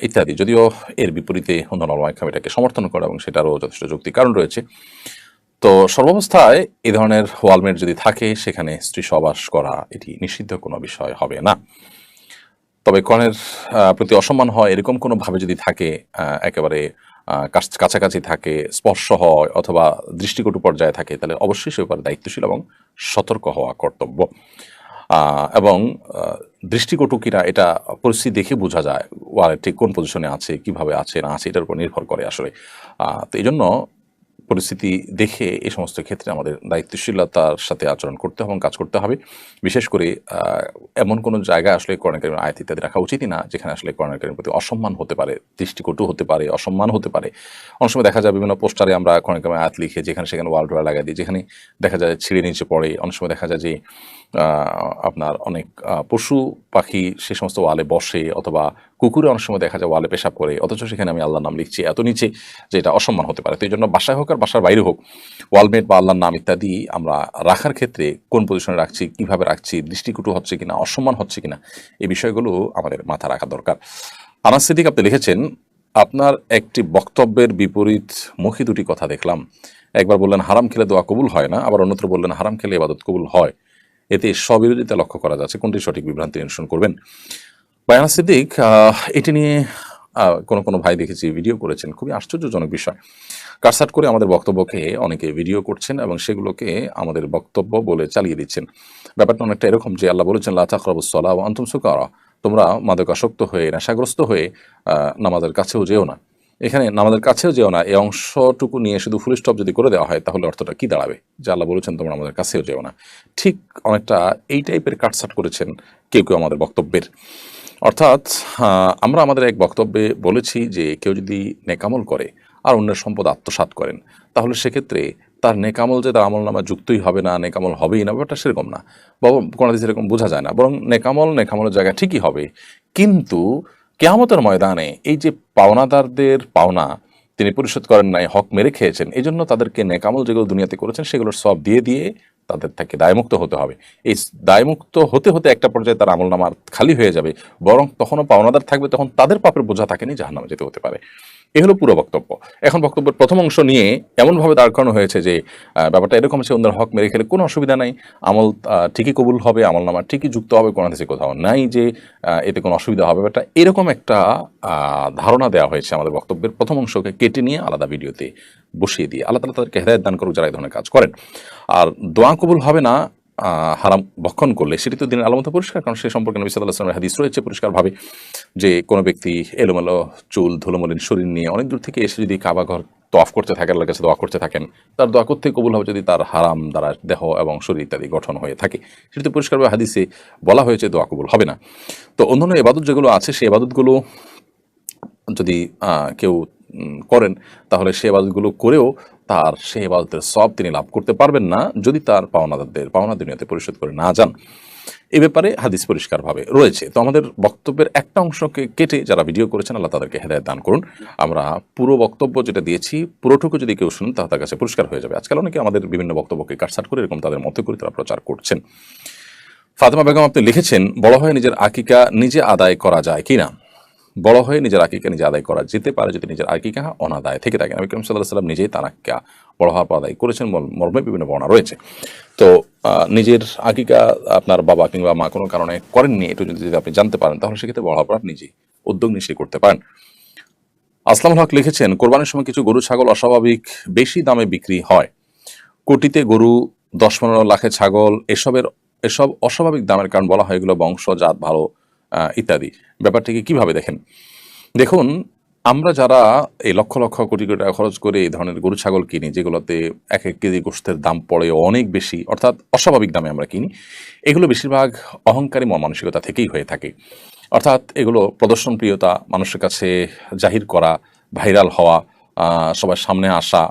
ইত্যাদি। যদিও এর বিপরীতে অন্যান্য ওলামায়ে কেরাম এটাকে সমর্থন করে এবং সেটারও যথেষ্ট যৌক্তিক কারণ রয়েছে। তো সর্বাবস্থায় এই ধরনের ওয়ালমেট যদি থাকে সেখানে স্ত্রী সহবাস করা এটি নিষিদ্ধ কোনো বিষয় হবে না। তবে কোরআনের প্রতি অসম্মান হয় এরকম কোনোভাবে যদি থাকে, একেবারে কাছাকাছি থাকে, স্পর্শ হয় অথবা দৃষ্টিকটু পর্যায়ে থাকে, তাহলে অবশ্যই সে ব্যাপারে দায়িত্বশীল এবং সতর্ক হওয়া কর্তব্য। এবং দৃষ্টিকটু কিনা এটা পরিস্থিতি দেখে বোঝা যায়, ওয়ালেট ঠিক কোন পজিশনে আছে, কিভাবে আছে না আছে, এটার উপর নির্ভর করে আসলে। তো এই জন্য পরিস্থিতি দেখে এই সমস্ত ক্ষেত্রে আমাদের দায়িত্বশীলতার সাথে আচরণ করতে হবে এবং কাজ করতে হবে। বিশেষ করে এমন কোনো জায়গায় আসলে কোরআন কারীমের আয়াত ইত্যাদি রাখা উচিতই না যেখানে আসলে কোরআন কারীমের প্রতি অসম্মান হতে পারে, দৃষ্টিকটু হতে পারে, অসম্মান হতে পারে। অনেক সময় দেখা যায় বিভিন্ন পোস্টারে আমরা কোরআন কারীমের আয়াত লিখে যেখানে সেখানে ওয়াল ডোয়ার লাগাই দিই, যেখানে দেখা যায় ছিঁড়ে নিচে পড়ে। অনেক সময় দেখা যায় যে আপনার অনেক পশু পাখি সে সমস্ত ওয়ালে বসে, অথবা কুকুরে অনেক সময় দেখা যায় ওয়ালে পেশাব করে, অথচ সেখানে আমি আল্লাহর নাম লিখছি এত নিচে যে এটা অসম্মান হতে পারে। তো এই জন্য বাসায় হোক আর বাসার বাইরে হোক, ওয়ালমেট বা আল্লাহর নাম ইত্যাদি আমরা রাখার ক্ষেত্রে কোন পজিশনে রাখছি, কিভাবে রাখছি, দৃষ্টিকটু হচ্ছে কিনা, অসম্মান হচ্ছে কিনা, এই বিষয়গুলো আমাদের মাথা রাখা দরকার। আনাস সিদ্দিক আপনি লিখেছেন, আপনার একটি বক্তব্যের বিপরীত মুখী দুটি কথা দেখলাম। একবার বললেন হারাম খেলে দোয়া কবুল হয় না, আবার অন্যত্র বললেন হারাম খেলে ইবাদত কবুল হয়। এতে স্ববিরোধিতা লক্ষ্য করা যাচ্ছে, কোনটি সঠিক বিভ্রান্তি নিরসন করবেন? বায়ানা সিদ্দিক এটি নিয়ে কোনো কোনো ভাই দেখেছি ভিডিও করেছেন, খুবই আশ্চর্যজনক বিষয়। কাটসাট করে আমাদের বক্তব্যকে অনেকে ভিডিও করছেন এবং সেগুলোকে আমাদের বক্তব্য বলে চালিয়ে দিচ্ছেন। ব্যাপারটা অনেকটা এরকম যে আল্লাহ বলেছেন লা তাকরাবুস সালাহ ওয়া আনতুম সুকারা, তোমরা মাদকাসক্ত হয়ে নেশাগ্রস্ত হয়ে নামাজের কাছেও যেও না। এখানে নামাজের কাছেও যেও না এই অংশটুকু নিয়ে শুধু ফুল স্টপ যদি করে দেওয়া হয় তাহলে অর্থটা কি দাঁড়াবে? যে আল্লাহ বলেছেন তোমরা আমাদের কাছেও যেও না। ঠিক অনেকটা এই টাইপের কাটসাট করেছেন কেউ কেউ আমাদের বক্তব্যের। অর্থাৎ আমরা আমাদের এক বক্তব্যে বলেছি যে কেউ যদি নেকামল করে আর অন্যের সম্পদ আত্মসাৎ করেন, তাহলে সেক্ষেত্রে তার নেকামল যে তার আমল নামা যুক্তই হবে না, নেকামল হবেই না, ব্যাপারটা সেরকম না। বা কোনো দিন সেরকম বোঝা যায় না, বরং নেকামলের জায়গা ঠিকই হবে। কিন্তু কিয়ামতের ময়দানে এই যে পাওনাদারদের পাওনা তিনি পরিশোধ করেন নাই, হক মেরে খেয়েছেন, এই জন্য তাদেরকে নেকামল যেগুলো দুনিয়াতে করেছেন সেগুলোর সব দিয়ে দিয়ে তাদের থেকে দায়মুক্ত হতে হবে। এই দায়মুক্ত হতে হতে একটা পর্যায়ে তার আমল নামার খালি হয়ে যাবে, বরং তখনও পাওনাদার থাকবে, তখন তাদের পাপের বোঝা থাকেনি, জাহান্নামে যেতে হতে পারে। এ হলো পুরো বক্তব্য। এখন বক্তব্যের প্রথম অংশ নিয়ে এমনভাবে দাঁড় করানো হয়েছে যে ব্যাপারটা এরকম আছে, অন্যের হক মেরে খেলে কোনো অসুবিধা নাই, আমল ঠিকই কবুল হবে, আমল নামা ঠিকই যুক্ত হবে, কোনো দেশে কোথাও নাই যে এতে কোনো অসুবিধা হবে। ব্যাপারটা এরকম একটা ধারণা দেওয়া হয়েছে আমাদের বক্তব্যের প্রথম অংশকে কেটে নিয়ে আলাদা ভিডিওতে বসিয়ে দিয়ে। আল্লাহ তাআলা তাদেরকে হেদায়েত দান করুক যারা এই ধরনের কাজ করেন। আর দোয়া কবুল হবে না হারাম ভক্ষণ করলে, সেটি তো দিনের আলামত পরিষ্কার, কারণ সে সম্পর্কে নবী সাল্লাল্লাহু আলাইহি ওয়াসাল্লামের হাদিস রয়েছে পরিষ্কারভাবে যে কোনো ব্যক্তি এলোমেলো চুল ধুলোমলিন শরীর নিয়ে অনেক দূর থেকে এসে যদি কাবা ঘর তওয়াফ করতে থাকেন, আল্লাহর কাছে দোয়া করতে থাকেন, তার দোয়া করতে কবুল হবে যদি তার হারাম দ্বারা দেহ এবং শরীর ইত্যাদি গঠন হয়ে থাকে। সেটি তো পরিষ্কারভাবে হাদিসে বলা হয়েছে দোয়া কবুল হবে না। তো অন্যান্য ইবাদত যেগুলো আছে সেই ইবাদতগুলো যদি কেউ করেন, তাহলে সে ইবাদতগুলো করেও তার সে ইবাদতের সওয়াব তিনি লাভ করতে পারবেন না যদি তার পাওনাদারদের পাওনা দুনিয়াতে পরিশোধ করে না যান। এ ব্যাপারে হাদিস পরিষ্কারভাবে রয়েছে। তো আমাদের বক্তব্যের একটা অংশকে কেটে যারা ভিডিও করেছেন আল্লাহ তাদেরকে হেদায়েত দান করুন। আমরা পুরো বক্তব্য যেটা দিয়েছি পুরোটুকু যদি কেউ শুনেন তাহলে তার কাছে পরিষ্কার হয়ে যাবে। আজকাল অনেকে আমাদের বিভিন্ন বক্তব্যকে কাটছাঁট করে এরকম তাদের মতো করে তারা প্রচার করছেন। ফাতেমা বেগম আপনি লিখেছেন, বড় হয়ে নিজের আকিকা নিজে আদায় করা যায় কিনা? বড় হয়ে নিজের আকিকা নিজে আদায় করা যেতে পারে যদি নিজের আকিকা অনাদায় থেকে থাকে। নবী করিম সাল্লাল্লাহু আলাইহি ওয়াসাল্লাম নিজেই তার আকিকা বড় হওয়ার পর আদায় করেছেন, মর্মে বিভিন্ন বর্ণনা রয়েছে। তো নিজের আকিকা আপনার বাবা কিংবা মা কোনো কারণে করেননি, একটু যদি আপনি জানতে পারেন তাহলে সেক্ষেত্রে বড় হওয়ার পর আপনি নিজেই উদ্যোগ নিয়ে সেটি করতে পারেন। আসলামুল হক লিখেছেন, কোরবানির সময় কিছু গরু ছাগল অস্বাভাবিক বেশি দামে বিক্রি হয়, কোটিতে গরু 10-15 লাখে ছাগল, এসব অস্বাভাবিক দামের কারণ বলা হয় এগুলো বংশ জাত ভালো ইত্যাদি। ব্যাপারটিকে কিভাবে দেখেন? দেখুন, আমরা যারা এই লক্ষ লক্ষ কোটি কোটি টাকা খরচ করে এই ধরনের গরু ছাগল কিনি যেগুলোতে এক এক কেজি গোশতের দাম পড়ে অনেক বেশি, অর্থাৎ অস্বাভাবিক দামে আমরা কিনি, এগুলো বেশিরভাগ অহংকারী মন মানসিকতা থেকেই হয়ে থাকে। অর্থাৎ এগুলো প্রদর্শনপ্রিয়তা, মানুষের কাছে জাহির করা, ভাইরাল হওয়া, সবার সামনে আসা,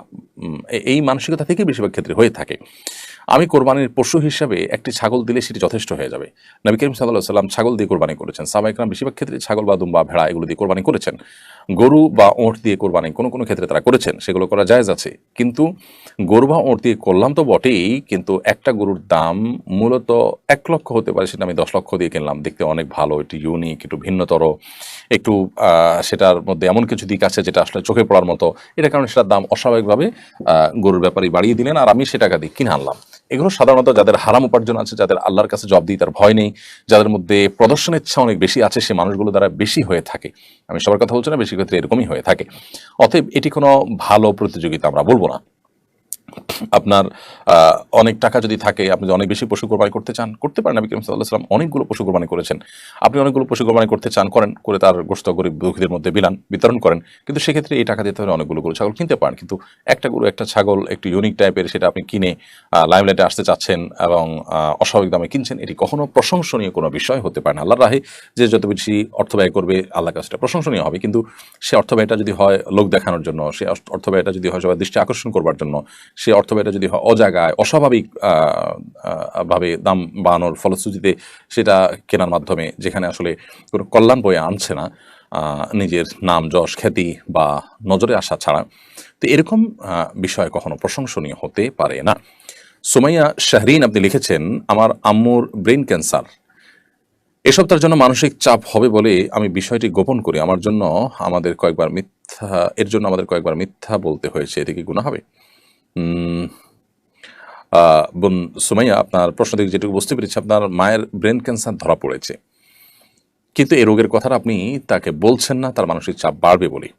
এই মানসিকতা থেকেই বেশিরভাগ ক্ষেত্রে হয়ে থাকে। আমি কোরবানির পশু হিসাবে একটি ছাগল দিলে সেটি যথেষ্ট হয়ে যাবে। নবী করিম সাল্লাল্লাহু আলাইহি ওয়াসাল্লাম ছাগল দিয়ে কোরবানি করেছেন। সাহাবায়ে কেরাম বেশিরভাগ ক্ষেত্রে ছাগল বা দুম্বা ভেড়া এগুলো দিয়ে কোরবানি করেছেন। গরু বা ওঁট দিয়ে কোরবানি কোনো কোনো ক্ষেত্রে তারা করেছেন, সেগুলো করা জায়েজ আছে। কিন্তু গরু বা ওঁট দিয়ে করলাম তো বটেই, কিন্তু একটা গরুর দাম মূলত 1 লক্ষ হতে পারে, সেটা আমি 10 লক্ষ দিয়ে কিনলাম, দেখতে অনেক ভালো, একটু ইউনিক, একটু ভিন্নতর, একটু সেটার মধ্যে এমন কিছু দিক আছে যেটা আসলে চোখে পড়ার মতো, এটা কারণে সেটার দাম অস্বাভাবিকভাবে গরুর ব্যাপারী বাড়িয়ে দিলেন, আর আমি সে টাকা দিয়ে কিনে আনলাম। এগুলো সাধারণত যাদের হারাম উপার্জন আছে, যাদের আল্লাহর কাছে জবাবদিহিতার ভয় নেই, যাদের মধ্যে প্রদর্শনের ইচ্ছা অনেক বেশি আছে, সে মানুষগুলো দ্বারা বেশি হয়ে থাকে। আমি সবার কথা বলছি না, বেশি ক্ষেত্রে এরকমই হয়ে থাকে। অতএব এটি কোনো ভালো প্রতিযোগিতা আমরা বলবো না। আপনার অনেক টাকা যদি থাকে, আপনি যদি অনেক বেশি পশু কোরবানি করতে চান, করতে পারেন। নবী করিম সাল্লাল্লাহু আলাইহি ওয়াসাল্লাম অনেকগুলো পশু কোরবানি করেছেন। আপনি অনেকগুলো পশু কোরবানি করতে চান, করেন, করে তার গোশত গরিব দুঃখীদের মধ্যে বিতরণ করেন। কিন্তু সেক্ষেত্রে এই টাকা দিতে হলে অনেকগুলো গরু ছাগল কিনতে পারেন। কিন্তু একটা গরু একটা ছাগল একটু ইউনিক টাইপের, সেটা আপনি কিনে লাইমলাইটে আসতে চাচ্ছেন এবং অস্বাভাবিক দামে কিনছেন, এটি কখনো প্রশংসনীয় কোনো বিষয় হতে পারে না। আল্লাহর রাহে যে যত বেশি অর্থ ব্যয় করবে, আল্লাহর কাছে প্রশংসনীয় হবে। কিন্তু সে অর্থ ব্যয়টা যদি হয় লোক দেখানোর জন্য, সে অর্থ ব্যয়টা যদি হয় সবার দৃষ্টি আকর্ষণ করবার জন্য, সে অর্থ ব্যয়টা যদি হয় অজাগায় অস্বাভাবিক ভাবে দাম বাড়ানোর ফলশ্রুতিতে সেটা কেনার মাধ্যমে, যেখানে আসলে কোনো কল্যাণ বয়ে আনছে না, নিজের নাম যশ খ্যাতি বা নজরে আসা ছাড়া, তো এরকম বিষয় কখনো প্রশংসনীয় হতে পারে না। সুমাইয়া শাহরিন আপনি লিখেছেন, আমার আম্মুর ব্রেন ক্যান্সার, এসব তার জন্য মানসিক চাপ হবে বলে আমি বিষয়টি গোপন করি। এর জন্য আমাদের কয়েকবার মিথ্যা বলতে হয়েছে, এতে কি গুনাহ হবে? বোন সুমাইয়া, আপনার প্রশ্ন থেকে যেটুকু বুঝতে পেরেছি, আপনার মায়ের ব্রেন ক্যান্সার ধরা পড়েছে, কিন্তু এই রোগের কথাটা আপনি তাকে বলছেন না তার মানসিক চাপ বাড়বে বলে।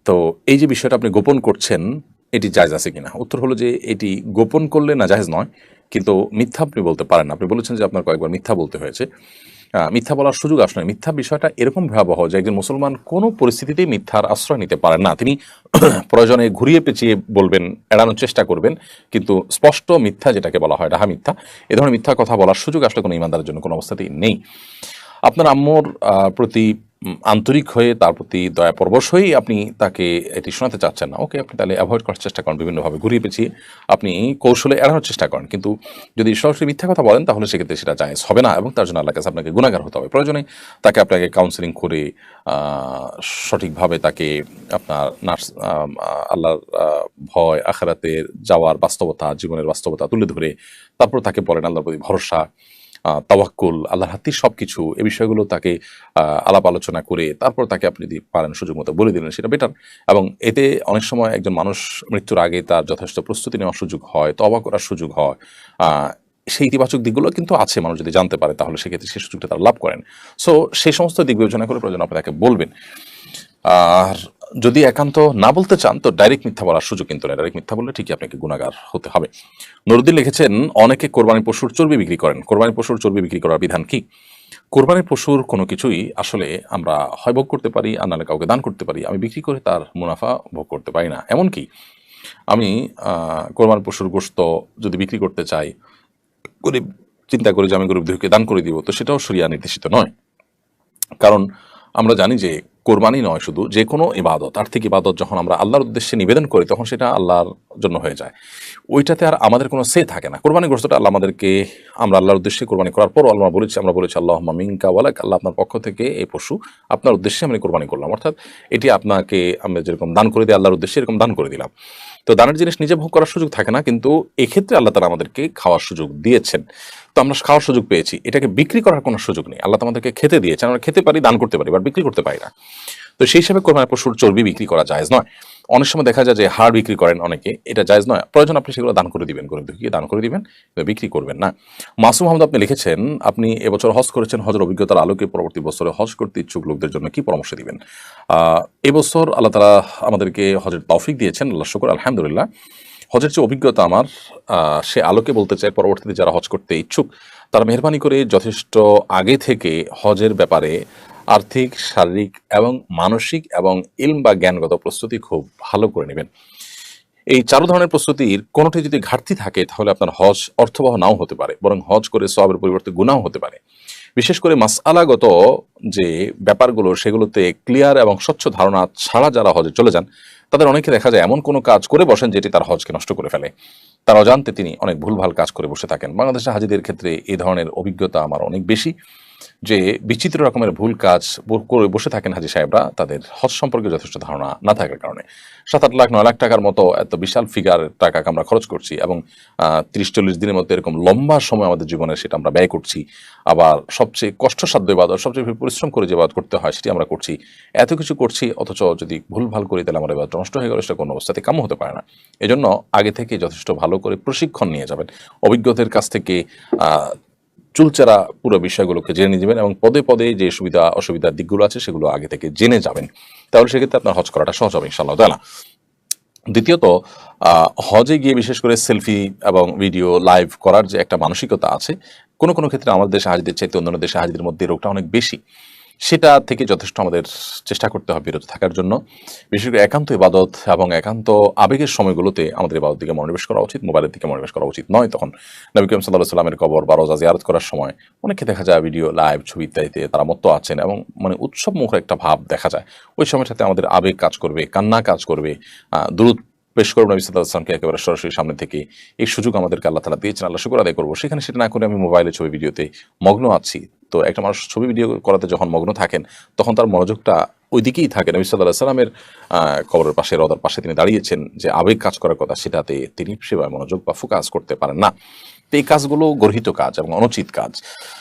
তো এই যে বিষয়টা আপনি গোপন করছেন, এটি জায়েজ আছে কিনা? উত্তর হলো যে এটি গোপন করলে না জায়েজ নয়, কিন্তু মিথ্যা আপনি বলতে পারেন না। আপনি বলেছেন যে আপনার কয়েকবার মিথ্যা বলতে হয়েছে। মিথ্যা বলার সুযোগ আসলে, মিথ্যা বিষয়টা এরকম ভয়াবহ যে একজন মুসলমান কোনো পরিস্থিতিতেই মিথ্যার আশ্রয় নিতে পারেন না। তিনি প্রয়োজনে ঘুরিয়ে পেঁচিয়ে বলবেন, এড়ানোর চেষ্টা করবেন, কিন্তু স্পষ্ট মিথ্যা যেটাকে বলা হয় ডাহা মিথ্যা, এ ধরনের মিথ্যা কথা বলার সুযোগ আসলে কোনো ইমানদারের জন্য কোনো অবস্থাতেই নেই। আপনার আম্মুর প্রতি আন্তরিক হয়ে, তার প্রতি দয়াপরবশ হয়েই আপনি তাকে এটি শোনাতে চাচ্ছেন না, ওকে, আপনি তাহলে অ্যাভয়েড করার চেষ্টা করেন, বিভিন্নভাবে ঘুরিয়ে পেঁচিয়ে আপনি কৌশলে এড়ানোর চেষ্টা করেন। কিন্তু যদি সরাসরি মিথ্যা কথা বলেন, তাহলে সেক্ষেত্রে সেটা জায়েজ হবে না, এবং তার জন্য আল্লাহর কাছে আপনাকে গুনাহগার হতে হবে। প্রয়োজনে আপনাকে কাউন্সেলিং করে সঠিকভাবে তাকে আপনার আল্লাহর ভয়, আখিরাতের যাওয়ার বাস্তবতা, জীবনের বাস্তবতা তুলে ধরে তারপর তাকে বলেন আল্লাহর প্রতি ভরসা, তাওয়াক্কুল, আল্লাহর হাতেই সবকিছু, এই বিষয়গুলো তাকে আলাপ আলোচনা করে তারপর তাকে আপনি যদি পারেন সুযোগ মতো বলে দিলেন, সেটা বেটার। এবং এতে অনেক সময় একজন মানুষ মৃত্যুর আগে তার যথেষ্ট প্রস্তুতি নেওয়ার সুযোগ হয়, তওবা করার সুযোগ হয়। সেই ইতিবাচক দিকগুলো কিন্তু আছে, মানুষ যদি জানতে পারে তাহলে সেক্ষেত্রে সেই সুযোগটা তারা লাভ করেন। সো সেই সমস্ত দিক বিবেচনা করে প্রয়োজন আপনি তাকে বলবেন। আর যদি একান্ত না বলতে চান, তো ডাইরেক্ট মিথ্যা বলার সুযোগ কিন্তু নেই। ডাইরেক্ট মিথ্যা বললে ঠিকই আপনাকে গুনাহগার হতে হবে। নুরুদ্দিন লিখেছেন, অনেকে কোরবানির পশুর চর্বি বিক্রি করেন, কোরবানির পশুর চর্বি বিক্রি করার বিধান কি? কোরবানির পশুর কোনো কিছুই আসলে আমরা হয় ভোগ করতে পারি, আর নাহলে কাউকে দান করতে পারি। আমি বিক্রি করে তার মুনাফা ভোগ করতে পারি না। এমনকি আমি কোরবানির পশুর গোশত যদি বিক্রি করতে চাই, গরিব চিন্তা করি যে আমি গরিব দুঃখীকে দান করে দিব, তো সেটাও শরিয়া নির্দেশিত নয়। কারণ আমরা জানি যে কোরবানি নয় শুধু, যে কোনো ইবাদত, আর্থিক ইবাদত যখন আমরা আল্লাহর উদ্দেশ্যে নিবেদন করি, তখন সেটা আল্লাহর জন্য হয়ে যায়। ওইটাতে আর আমাদের কোনো সে থাকে না। কোরবানি গোশতটা আল্লাহ আমাদেরকে, আমরা আল্লাহর উদ্দেশ্যে কোরবানি করার পরও আমরা বলেছি আল্লাহুম্মা মিনকা ওয়ালাক, আল্লাহ আপনার পক্ষ থেকে এই পশু আপনার উদ্দেশ্যে আমি কোরবানি করলাম। অর্থাৎ এটি আপনাকে আমরা যেরকম দান করে দিই আল্লাহর উদ্দেশ্যে, এরকম দান করে দিলাম। তো দানের জিনিস নিজে ভোগ করার সুযোগ থাকে না, কিন্তু এক্ষেত্রে আল্লাহ তাআলা আমাদেরকে খাওয়ার সুযোগ দিয়েছেন। তো আমরা খাওয়ার সুযোগ পেয়েছি, এটাকে বিক্রি করার কোনো সুযোগ নেই। আল্লাহ আমাদেরকে খেতে দিয়েছেন, আমরা খেতে পারি, দান করতে পারি, বাট বিক্রি করতে পারি না। তো সেই হিসাবে কোরবানির পশুর চর্বি বিক্রি করা জায়েজ নয়। অনেক সময় দেখা যায় যে হাড় বিক্রি করেন অনেকে, এটা জায়েজ নয়। প্রয়োজন আপনি সেগুলো দান করে দিবেন, গরিব দুঃখীকে দান করে দিবেন, বিক্রি করবেন না। মাসুম আহমদ আপনি লিখেছেন, আপনি এবছর হজ করেছেন, হজের অভিজ্ঞতার আলোকে পরবর্তী বছরে হজ করতে ইচ্ছুক লোকদের জন্য কি পরামর্শ দিবেন? এবছর আল্লাহ তাআলা আমাদেরকে হজের তৌফিক দিয়েছেন, আল্লাহ শুকর, আলহামদুলিল্লাহ। হজের যে অভিজ্ঞতা আমার, সে আলোকে বলতে চাই, পরবর্তীতে যারা হজ করতে ইচ্ছুক তারা মেহরবানি করে যথেষ্ট আগে থেকে হজের ব্যাপারে আর্থিক, শারীরিক এবং মানসিক এবং ইলম বা জ্ঞানগত প্রস্তুতি খুব ভালো করে নেবেন। এই 4 ধরনের প্রস্তুতির কোনোটি যদি ঘাটতি থাকে, তাহলে আপনার হজ অর্থবহ নাও হতে পারে, বরং হজ করে সওয়াবের পরিবর্তে গুনাহ হতে পারে। বিশেষ করে মাসআলাগত যে ব্যাপারগুলো, সেগুলোতে ক্লিয়ার এবং স্বচ্ছ ধারণা ছাড়া যারা হজে চলে যান, তাদের অনেকে দেখা যায় এমন কোনো কাজ করে বসেন যেটি তার হজকে নষ্ট করে ফেলে, তার অজান্তে তিনি অনেক ভুলভাল কাজ করে বসে থাকেন। বাংলাদেশের হাজিদের ক্ষেত্রে এই ধরনের অভিজ্ঞতা আমার অনেক বেশি, যে বিচিত্র রকমের ভুল কাজ করে বসে থাকেন হাজি সাহেবরা তাদের হজ সম্পর্কে যথেষ্ট ধারণা না থাকার কারণে। 7-8 লাখ 9 লাখ টাকার মতো এত বিশাল ফিগার টাকা আমরা খরচ করছি এবং 30-40 দিনের মধ্যে এরকম লম্বা সময় আমাদের জীবনে সেটা আমরা ব্যয় করছি। আবার সবচেয়ে কষ্টসাধ্য ইবাদত, সবচেয়ে পরিশ্রম করে যে ইবাদত করতে হয় সেটি আমরা করছি, এত কিছু করছি, অথচ যদি ভুলভাল করি তাহলে আমার ইবাদত নষ্ট হয়ে গেলে সেটা কোনো অবস্থাতে কাম্য হতে পারে না। এজন্য আগে থেকে যথেষ্ট ভালো করে প্রশিক্ষণ নিয়ে যাবেন, অভিজ্ঞতার কাছ থেকে চুলচেরা পুরো বিষয়গুলোকে জেনে যাবেন এবং পদে পদে যে সুবিধা অসুবিধার দিকগুলো আছে সেগুলো আগে থেকে জেনে যাবেন। তাহলে সেক্ষেত্রে আপনার হজ করাটা সহজ হবে ইনশাআল্লাহ তাআলা। দ্বিতীয়ত, হজে গিয়ে বিশেষ করে সেলফি এবং ভিডিও লাইভ করার যে একটা মানসিকতা আছে, কোনো কোনো ক্ষেত্রে আমাদের দেশে হাজিদের চাইতে অন্যান্য দেশে হাজিদের মধ্যে রোগটা অনেক বেশি। সেটা থেকে যথেষ্ট আমাদের চেষ্টা করতে হবে বিরত থাকার জন্য। বিশেষ করে একান্ত ইবাদত এবং একান্ত আবেগের সময়গুলোতে আমাদের ইবাদত দিকে মনোনিবেশ করা উচিত, মোবাইলের দিকে মনোনিবেশ করা উচিত নয়। তখন নবী করিম সাল্লাল্লাহু আলাইহি ওয়াসাল্লামের কবর বা রওজা জিয়ারত করার সময় অনেকে দেখা যায় ভিডিও লাইভ ছবি ইত্যাদিতে তারা মত্ত আছেন এবং মানে উৎসব মুখর একটা ভাব দেখা যায়। ওই সময়টাতে আমাদের আবেগ কাজ করবে, কান্না কাজ করবে, দুরূদ পেশ করবো নবী সাল্লাল্লাহু আলাইহি ওয়াসাল্লামকে একেবারে সরাসরি সামনে থেকে। এই সুযোগ আমাদেরকে আল্লাহ তাআলা দিয়েছেন, আল্লাহ শুকর আদায় করবো। সেখানে সেটা না করে আমি মোবাইলে ছবি ভিডিওতে মগ্ন আছি। তো একটা মানুষ ছবি ভিডিও করাতে যখন মগ্ন থাকেন তখন তার মনোযোগটা ওই দিকেই থাকে। নবী সাল্লাল্লাহু আলাইহি ওয়াসাল্লামের কবরের পাশে, রওদার পাশে তিনি দাঁড়িয়েছেন, যে আবেগ কাজ করার কথা সেটাতে তিনি সেভাবে মনোযোগ বা ফোকাস করতে পারেন না। তো এই কাজগুলো গর্হিত কাজ এবং অনুচিত কাজ,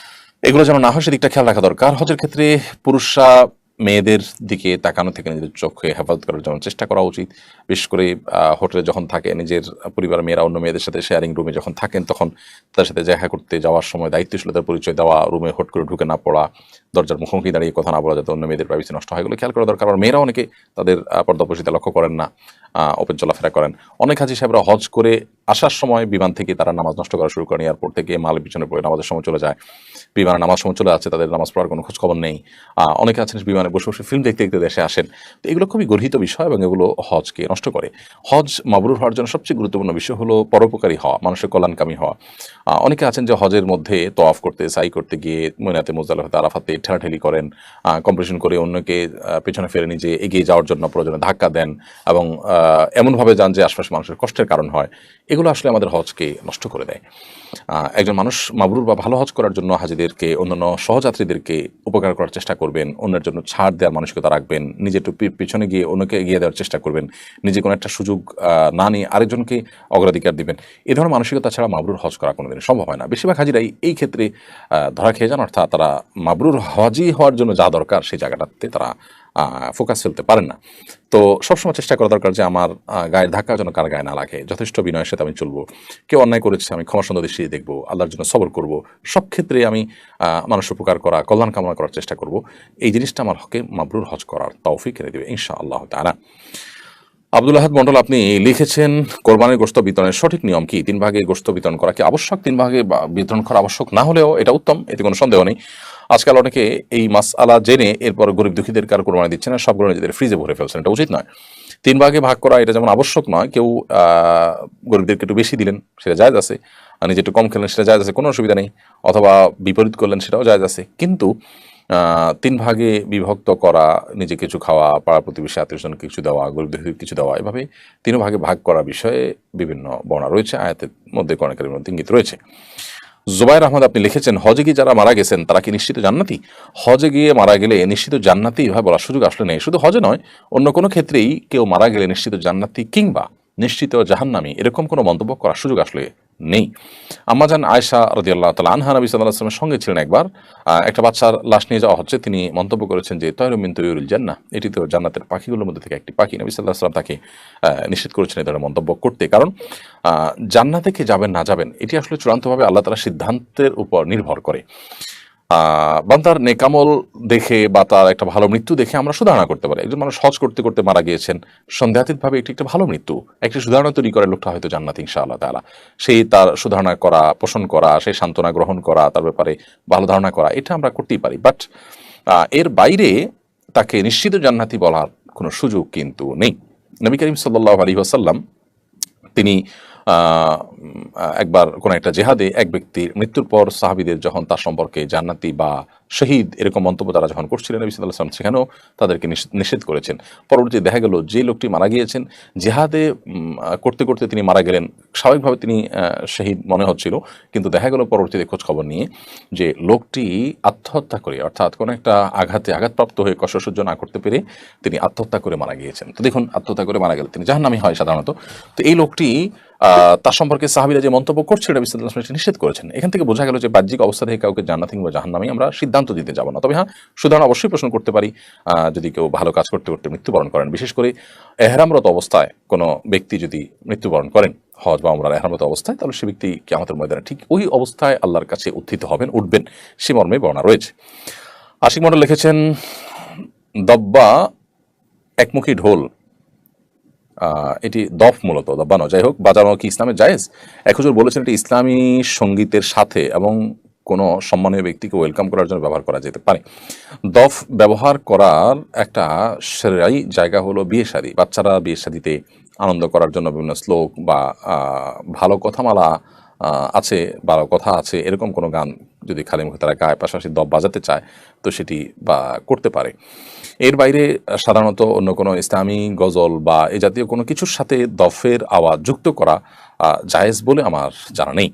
এগুলো যেন না হয় সেদিকটা খেয়াল রাখা দরকার। হজের ক্ষেত্রে পুরুষরা মেয়েদের দিকে তাকানো থেকে নিজেদের চোখে হেফাজত করার জন্য চেষ্টা করা উচিত। বিশেষ করে হোটেলে যখন থাকে, নিজের পরিবারের মেয়েরা অন্য মেয়েদের সাথে শেয়ারিং রুমে যখন থাকেন তখন তাদের সাথে দেখা করতে যাওয়ার সময় দায়িত্বশীলতার পরিচয় দেওয়া, রুমে হট করে ঢুকে না পড়া, দরজার মুখোমুখি দাঁড়িয়ে কথা না বলা, যাতে অন্য মেয়েদের প্রাইভেসি নষ্ট হয়, এগুলো খেয়াল করা দরকার। আর মেয়েরা অনেকে তাদের পর্দাপসিতে লক্ষ্য করেন না, ওপেন চলাফেরা করেন। অনেক হাজি সাহেবরা হজ করে আসার সময় বিমান থেকে তারা নামাজ নষ্ট করা শুরু করেন, এয়ারপোর্ট থেকে মালের পিছনে পড়ে নামাজের সময় চলে যায়, বিমানে নামাজ সময় চলে যাচ্ছে, তাদের নামাজ পড়ার কোনো খোঁজ খবর নেই। অনেকে আছেন বিমানে বসে বসে ফিল্ম দেখতে দেখতে দেশে আসেন। তো এগুলো খুবই গর্হিত বিষয় এবং এগুলো হজকে নষ্ট করে। হজ মাবরুর হওয়ার জন্য সবচেয়ে গুরুত্বপূর্ণ বিষয় হলো পরোপকারী হওয়া, মানুষের কল্যাণকামী হওয়া। অনেকে আছেন যে হজের মধ্যে তওয়াফ করতে, সাই করতে গিয়ে মিনাতে, মুজদালিফাতে, আরাফাতে ঠেলাঠেলি করেন, কম্পিটিশন করে অন্যকে পেছনে ফেলে নিজে এগিয়ে যাওয়ার জন্য প্রয়োজনে ধাক্কা দেন এবং এমনভাবে যান যে আশপাশে মানুষের কষ্টের কারণ হয়। এগুলো আসলে আমাদের হজকে নষ্ট করে দেয়। একজন মানুষ মাবরুর বা ভালো হজ করার জন্য হাজিদেরকে, অন্যান্য সহযাত্রীদেরকে উপকার করার চেষ্টা করবেন, অন্যের জন্য ছাড় দেওয়ার মানসিকতা রাখবেন, নিজে একটু পিছনে গিয়ে অন্যকে এগিয়ে দেওয়ার চেষ্টা করবেন, নিজে কোনো একটা সুযোগ না নিয়ে আরেকজনকে অগ্রাধিকার দিবেন। এই ধরনের মানসিকতা ছাড়া মাবরুর হজ করা কোনোদিন সম্ভব হয় না। বেশিরভাগ হাজিরাই এই ক্ষেত্রে ধরা খেয়ে যান, অর্থাৎ তারা মাবরুর হজই হওয়ার জন্য যা দরকার সেই জায়গাটাতে তারা ফোকাস ফেলতে পারেন না। তো সবসময় চেষ্টা করা দরকার যে আমার গায়ের ধাক্কা যেন কার গায়ে না লাগে, যথেষ্ট বিনয়ের সাথে আমি চলবো। কেউ অন্যায় করেছে আমি ক্ষমা সুন্দর দৃষ্টিতে দেখবো, আল্লাহর জন্য সবর করব, সব ক্ষেত্রে আমি মানুষ উপকার করা, কল্যাণ কামনা করার চেষ্টা করব। এই জিনিসটা আমার হকে মাবরুর হজ করার তৌফিক এনে দেবে ইনশাআল্লাহ তাআলা। আব্দুল আহাদ মন্ডল আপনি লিখেছেন, কোরবানির গোশত বিতরণের সঠিক নিয়ম কি? 3 ভাগে গোশত বিতরণ করা কি আবশ্যক? 3 ভাগে বিতরণ করা আবশ্যক না হলেও এটা উত্তম, এতে কোনো সন্দেহ নেই। আজকাল অনেকে এই মাসআলা জেনে এরপর গরিব দুঃখীদের কার কোরবানি দিচ্ছেন না, সবগুলো নিজেদের ফ্রিজে ভরে ফেলছেন। এটা উচিত নয়। 3 ভাগে ভাগ করা এটা যেমন আবশ্যক নয়, কেউ গরিবদেরকে একটু বেশি দিলেন সেটা জায়েজ আছে, আর নিজে একটু কম খেলেন সেটা জায়েজ আছে, কোনো অসুবিধা নেই, অথবা বিপরীত করলেন সেটাও জায়েজ আছে। কিন্তু 3 ভাগে বিভক্ত করা, নিজে কিছু খাওয়া, পাড়া প্রতিবেশী আত্মীয়স্বজনকে কিছু দেওয়া, গরিবদের কিছু দেওয়া, এভাবে 3 ভাগে ভাগ করার বিষয়ে বিভিন্ন বর্ণনা রয়েছে, আয়াতের মধ্যে কোরআনের মধ্যে ইঙ্গিত রয়েছে। জুবাইর আহমদ আপনি লিখেছেন, হজে গিয়ে যারা মারা গেছেন তারা কি নিশ্চিত জান্নাতি? হজে গিয়ে মারা গেলে নিশ্চিত জান্নাতি এভাবে বলার সুযোগ আসলে নেই। শুধু হজে নয়, অন্য কোনো ক্ষেত্রেই কেউ মারা গেলে নিশ্চিত জান্নাতি কিংবা নিশ্চিত জাহান্নামী এরকম কোনো মন্তব্য করার সুযোগ আসলে নেই। আম্মাজান আয়েশা রাদিয়াল্লাহু তাআলা আনহা নবী সাল্লাল্লাহু আলাইহি ওয়াসাল্লামের সঙ্গে ছিলেন একবার, একটা বাচ্চার লাশ নিয়ে যাওয়া হচ্ছে, তিনি মন্তব্য করেছেন যে তয়রুম মিন তুয়ুরিল জান্নাহ, এটি তো জান্নাতের পাখিগুলোর মধ্যে থেকে একটি পাখি। নবী সাল্লাল্লাহু আলাইহি ওয়াসাল্লাম তাকে নিষেধ করেছেন এই ধরনের মন্তব্য করতে, কারণ জান্নাতে কে যাবেন না যাবেন এটি আসলে চূড়ান্তভাবে আল্লাহ তাআলার সিদ্ধান্তের উপর নির্ভর করে। বান্দার নেকামল দেখে বা তার একটা ভালো মৃত্যু দেখে আমরা সুধারণা করতে পারি। একজন মানুষ হজ করতে করতে মারা গিয়েছেন, সন্দেহাতীতভাবে একটি একটা ভালো মৃত্যু, একটি সুধারণা তৈরি করে লোকটা হয়তো জান্নাত ইনশাআল্লাহ তাআলা। সেই তার সুধারণা করা, পোষণ করা, সেই সান্ত্বনা গ্রহণ করা, তার ব্যাপারে ভালো ধারণা করা, এটা আমরা করতেই পারি। বাট এর বাইরে তাকে নিশ্চিত জান্নাতি বলার কোনো সুযোগ কিন্তু নেই। নবী করিম সাল্লাল্লাহু আলাইহি ওয়াসাল্লাম তিনি একবার কোন একটা জেহাদে এক ব্যক্তির মৃত্যুর পর সাহাবীদের যখন তার সম্পর্কে জান্নাতি বা শহীদ এরকম মন্তব্য তারা যখন করছিলেন, নবী সাল্লাল্লাহু আলাইহি ওয়াসাল্লাম সেখানেও তাদেরকে নিষেধ করেছেন। পরবর্তীতে দেখা গেল যে লোকটি মারা গিয়েছেন জেহাদে করতে করতে তিনি মারা গেলেন, স্বাভাবিকভাবে তিনি শহীদ মনে হচ্ছিল, কিন্তু দেখা গেল পরবর্তীতে খোঁজ খবর নিয়ে যে লোকটি আত্মহত্যা করে, অর্থাৎ কোনো একটা আঘাতপ্রাপ্ত হয়ে কষ্ট সহ্য না করতে পেরে তিনি আত্মহত্যা করে মারা গিয়েছেন। তো দেখুন, আত্মহত্যা করে মারা গেলে তিনি জাহান্নামী হয় সাধারণত। তো এই লোকটি তার সম্পর্কে সাহাবীরা যে মন্তব্য করছে নবী সাল্লাল্লাহু আলাইহি ওয়াসাল্লাম নিষেধ করেছেন। এখান থেকে বোঝা গেল যে বাহ্যিক অবস্থা থেকে কাউকে জান্নাত কিংবা জাহান্নামী আমরা সিদ্ধান্ত দিতে যাব না। তবে হ্যাঁ, সুতরাং অবশ্যই প্রশ্ন করতে পারি যদি কেউ ভালো কাজ করতে করতে মৃত্যুবরণ করেন, বিশেষ করে এহরামরত অবস্থায় কোনো ব্যক্তি যদি মৃত্যুবরণ করেন হজ বা উমরার এহরামরত অবস্থায়, তাহলে সে ব্যক্তি কিয়ামতের ময়দানে ঠিক ওই অবস্থায় আল্লাহর কাছে উত্থিত উঠবেন, সে মর্মে বর্ণনা রয়েছে। আশিক মণ্ডল লিখেছেন, দব্বা একমুখী ঢোল, এটি দফ মূলত দব্বানো, যাই হোক, বাজানো কি ইসলামে জায়েজ? এক হুজুর বলেছেন এটি ইসলামী সঙ্গীতের সাথে এবং কোনো সম্মানীয় ব্যক্তিকে ওয়েলকাম করার জন্য ব্যবহার করা যেতে পারে। দফ ব্যবহার করার একটা সেরাই জায়গা হলো বিয়ে শাদী। বাচ্চারা বিয়ে শাদীতে আনন্দ করার জন্য বিভিন্ন শ্লোক বা ভালো কথামালা আছে, ভালো কথা আছে, এরকম কোনো গান যদি খালি মুখে তারা গায়ে, পাশাপাশি দফ বাজাতে চায়, তো সেটি বা করতে পারে। এর বাইরে সাধারণত অন্য কোনো ইসলামী গজল বা এ জাতীয় কোনো কিছুর সাথে দফের আওয়াজ যুক্ত করা জায়েজ বলে আমার জানা নেই।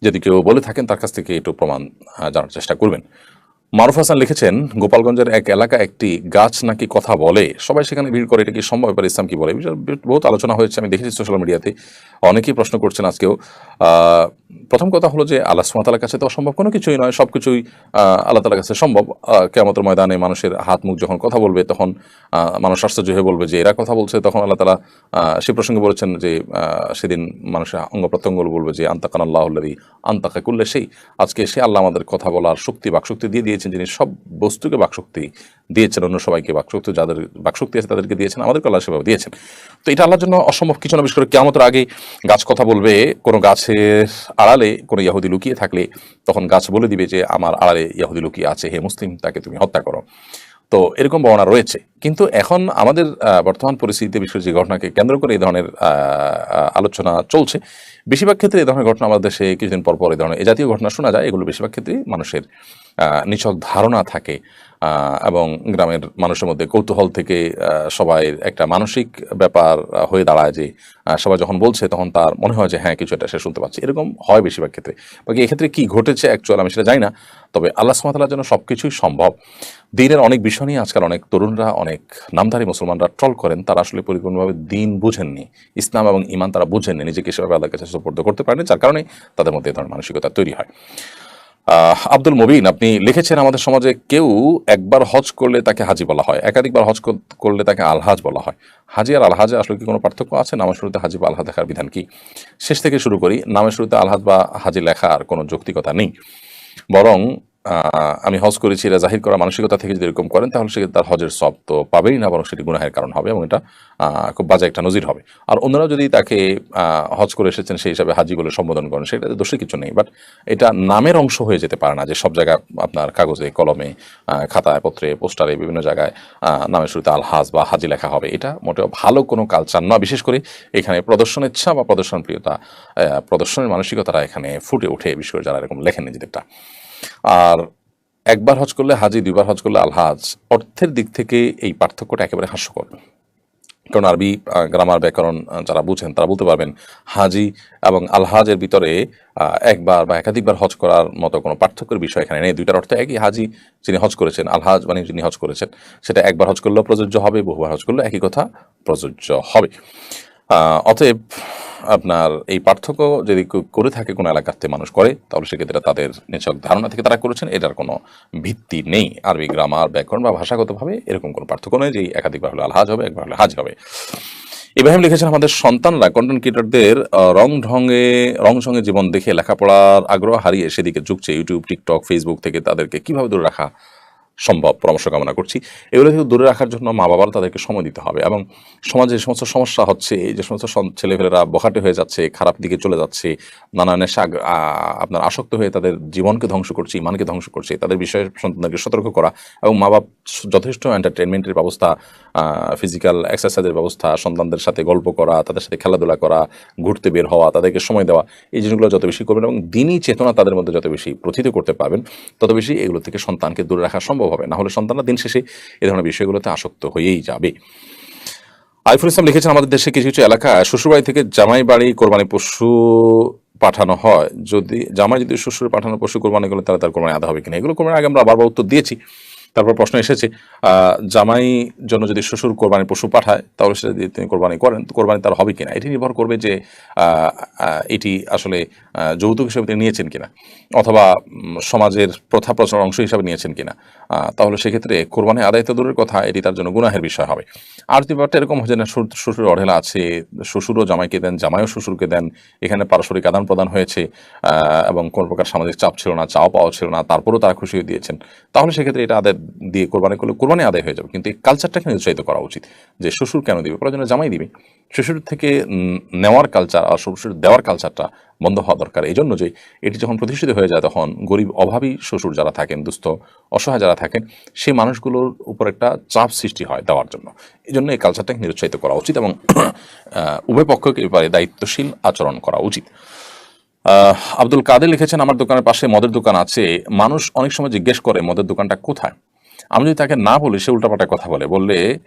যদি কেউ বলে থাকেন তার কাছ থেকে একটু প্রমাণ জানার চেষ্টা করবেন। মারুফ হাসান লিখেছেন, গোপালগঞ্জের এক এলাকা একটি গাছ নাকি কথা বলে, সবাই সেখানে ভিড় করে, এটা কি সম্ভব? এবার ইসলাম কি বলে? বহুত আলোচনা হয়েছে, আমি দেখেছি সোশ্যাল মিডিয়াতে, অনেকেই প্রশ্ন করছেন আজকেও। প্রথম কথা হলো যে আল্লাহ সুবহানাহু ওয়া তাআলার কাছে তো অসম্ভব কোনো কিছুই নয়, সব কিছুই আল্লাহ তাআলার কাছে সম্ভব। কিয়ামতের ময়দানে মানুষের হাত মুখ যখন কথা বলবে, তখন মানুষ আশ্চর্য হয়ে বলবে যে এরা কথা বলছে, তখন আল্লাহ তাআলা সে প্রসঙ্গে বলেছেন যে সেদিন মানুষের অঙ্গ প্রত্যঙ্গ বলবে যে আনতাকানাল্লাহুল্লাযী আনতাকা কুল্লা শাই, আজকে সে আল্লাহ আমাদের কথা বলার শক্তি, বাকশক্তি দিয়ে দিয়েছেন, যিনি সব বস্তুকে বাকশক্তি দিয়েছেন, অন্য সবাইকে বাকশক্তি, যাদের বাকশক্তি আছে তাদেরকে দিয়েছেন, আমাদেরকে আল্লাহ সেভাবে দিয়েছেন। তো এটা আল্লাহর জন্য অসম্ভব কিছু না। বিশেষ করে কিয়ামতের আগে গাছ কথা বলবে, কোনো গাছের আড়ালে কোনো ইহুদি লুকিয়ে থাকলে তখন গাছ বলে দিবে যে আমার আড়ালে ইহুদি লুকিয়ে আছে, হে মুসলিম, তাকে তুমি হত্যা করো। তো এরকম বর্ণনা রয়েছে। কিন্তু এখন আমাদের বর্তমান পরিস্থিতিতে বিশেষ যে ঘটনাকে কেন্দ্র করে এই ধরনের আলোচনা চলছে, বেশিরভাগ ক্ষেত্রে এই ধরনের ঘটনা আমাদের দেশে কিছুদিন পর পর এই ধরনের এ জাতীয় ঘটনা শোনা যায়। এগুলো বেশিরভাগ ক্ষেত্রেই মানুষের নিছক ধারণা থাকে এবং গ্রামের মানুষের মধ্যে কৌতূহল থেকে সবাই একটা মানসিক ব্যাপার হয়ে দাঁড়ায় যে সবাই যখন বলছে তখন তার মনে হয় যে হ্যাঁ, কিছু একটা সে শুনতে পাচ্ছে, এরকম হয় বেশিরভাগ ক্ষেত্রে। বাকি এক্ষেত্রে কি ঘটেছে অ্যাকচুয়াল আমি সেটা জানি না, তবে আল্লাহ সুবহানাহু ওয়া তাআলার জন্য সব কিছুই সম্ভব। দ্বীনের অনেক বিষয় নিয়ে আজকাল অনেক তরুণরা, অনেক নামধারী মুসলমানরা ট্রল করেন, তারা আসলে পরিপূর্ণভাবে দ্বীন বুঝেননি, ইসলাম এবং ঈমান তারা বুঝেননি, নিজেকে সেভাবে আল্লাহর কাছে সুপর্দ করতে পারেনি, যার কারণে তাদের মধ্যে এই ধরনের মানসিকতা তৈরি হয়। আব্দুল মুবিন আপনি লিখেছেন, আমাদের সমাজে কেউ একবার হজ করলে তাকে হাজি বলা হয়, একাধিকবার হজ করলে তাকে আলহাজ বলা হয়। হাজি আর আলহাজে আসলে কি কোনো পার্থক্য আছে? নামের শুরুতে হাজি বা আলহাজ লেখার বিধান কি? শেষ থেকে শুরু করি। নামের শুরুতে আলহাজ বা হাজি লেখার কোনো যৌক্তিকতা নেই, বরং আমি হজ করেছি এটা জাহির করা মানসিকতা থেকে যদি এরকম করেন, তাহলে সে তার হজের সব তো পাবেই না, বরং সেটি গুনাহের কারণ হবে এবং এটা খুব বাজে একটা নজির হবে। আর অন্যরাও যদি তাকে হজ করে এসেছেন সেই হিসাবে হাজি বলে সম্বোধন করেন, সেটা দোষের কিছু নেই। বাট এটা নামের অংশ হয়ে যেতে পারে না যে সব জায়গায় আপনার কাগজে কলমে খাতায় পত্রে পোস্টারে বিভিন্ন জায়গায় নামের শুরুতে আলহাজ বা হাজি লেখা হবে। এটা মোটেও ভালো কোনো কালচার নয়। বিশেষ করে এখানে প্রদর্শন ইচ্ছা বা প্রদর্শন প্রিয়তা, প্রদর্শনের মানসিকতাটা এখানে ফুটে ওঠে, বিশেষ করে যারা এরকম লেখেন নিজেদেরটা। আর একবার হজ করলে হাজি, দুইবার হজ করলে আলহাজ, অর্থের দিক থেকে এই পার্থক্যটা একেবারে হাস্যকর। কারণ আরবি গ্রামার ব্যাকরণ যারা বুঝেন তারা বলতে পারবেন হাজি এবং আলহাজের ভিতরে একবার বা একাধিকবার হজ করার মতো কোনো পার্থক্যের বিষয় এখানে নেই। দুইটার অর্থ একই, হাজি যিনি হজ করেছেন, আলহাজ মানে যিনি হজ করেছেন, সেটা একবার হজ করলেও প্রযোজ্য হবে, বহুবার হজ করলেও একই কথা প্রযোজ্য হবে। অতএব আপনার এই পার্থক্য যদি করে থাকে কোনো এলাকাতে মানুষ করে, তাহলে সেক্ষেত্রে তাদের নিছক ধারণা থেকে তারা করেছেন, এটার কোনো ভিত্তি নেই। আরবি গ্রামার ব্যাকরণ বা ভাষাগতভাবে এরকম কোনো পার্থক্য নয় যে একাধিকবার হলে আলহাজ হবে, একবার হলে হাজ হবে। ইব্রাহিম লিখেছেন, আমাদের সন্তানরা কন্টেন্ট ক্রিয়েটরদের রং সঙ্গে জীবন দেখে লেখাপড়ার আগ্রহ হারিয়ে সেদিকে ঝুঁকছে। ইউটিউব, টিকটক, ফেসবুক থেকে তাদেরকে কিভাবে দূরে রাখা সম্ভব পরামর্শ কামনা করছি। এগুলো থেকে দূরে রাখার জন্য মা বাবার তাদেরকে সময় দিতে হবে, এবং সমাজে যে সমস্ত সমস্যা হচ্ছে, এই যে সমস্ত ছেলেপেলেরা বখাটে হয়ে যাচ্ছে, খারাপ দিকে চলে যাচ্ছে, নানা নেশা আপনার আসক্ত হয়ে তাদের জীবনকে ধ্বংস করছে, ইমানকে ধ্বংস করছে, তাদের বিষয়ে সন্তানদেরকে সতর্ক করা, এবং মা বাপ যথেষ্ট এন্টারটেনমেন্টের ব্যবস্থা, ফিজিক্যাল এক্সারসাইজের ব্যবস্থা, সন্তানদের সাথে গল্প করা, তাদের সাথে খেলাধুলা করা, ঘুরতে বের হওয়া, তাদেরকে সময় দেওয়া, এই জিনিসগুলো যত বেশি করবেন এবং দিনই চেতনা তাদের মধ্যে যত বেশি প্রথিত করতে পারবেন, তত বেশি এগুলো থেকে সন্তানকে দূরে রাখা সম্ভব হবে। না হলে সন্তানরা দিন শেষে এ ধরনের বিষয়গুলোতে আসক্ত হয়েই যাবে। আরিফুল ইসলাম লিখেছেন, আমাদের দেশে কিছু কিছু এলাকায় শ্বশুরবাড়ি থেকে জামাই বাড়ি কোরবানি পশু পাঠানো হয়, যদি জামাই যদি শ্বশুর পাঠানো পশু কোরবানি করলে তাহলে তার কোরবানি আদা হবে কিনা? এগুলো কোরবানির আগে আমরা বারবার উত্তর দিয়েছি। তারপর প্রশ্ন এসেছে, জামাই জন্য যদি শ্বশুর কোরবানি পশু পাঠায় তাহলে সেটা যদি তিনি কোরবানি করেন তো কোরবানি তার হবে কিনা? এটি নির্ভর করবে যে এটি আসলে যৌতুক হিসেবে তিনি নিয়েছেন কিনা, অথবা সমাজের প্রথা প্রচলন অংশ হিসাবে নিয়েছেন কিনা। তাহলে সেক্ষেত্রে কোরবানি আদায় তো দূরের কথা, এটি তার জন্য গুনাহের বিষয় হবে। আর যদি ব্যাপারটা এরকম হয় যে না, শ্বশুর অঢেলা আছে, শ্বশুরও জামাইকে দেন, জামাইও শ্বশুরকে দেন, এখানে পারস্পরিক আদান প্রদান হয়েছে এবং কোনো প্রকার সামাজিক চাপ ছিল না, চাও পাওয়া ছিল না, তারপরেও তারা খুশি হয়ে দিয়েছেন, তাহলে সেক্ষেত্রে এটা আদায় দিয়ে কোরবানি করলে কোরবানি আদায় হয়ে যাবে। কিন্তু এই কালচারটাকে নিরুৎসাহিত করা উচিত যে শ্বশুর কেন দিবে, প্রয়োজনে জামাই দিবে। শ্বশুর থেকে নেওয়ার কালচার আর শ্বশুর দেওয়ার কালচারটা বন্ধ হওয়া দরকার। এই জন্য যে এটি যখন প্রতিষ্ঠিত হয়ে যায়, তখন গরিব অভাবী শ্বশুর যারা থাকেন, দুস্থ অসহায় যারা থাকেন, সেই মানুষগুলোর উপর একটা চাপ সৃষ্টি হয় দেওয়ার জন্য। এই জন্য এই কালচারটাকে নিরুৎসাহিত করা উচিত এবং উভয় পক্ষকে এবারে দায়িত্বশীল আচরণ করা উচিত। আব্দুল কাদের লিখেছেন, আমার দোকানের পাশে মদের দোকান আছে, মানুষ অনেক সময় জিজ্ঞেস করে মদের দোকানটা কোথায়। আমি যদি তাকে না বলি, সে উল্টাপাল্টা কথা বললে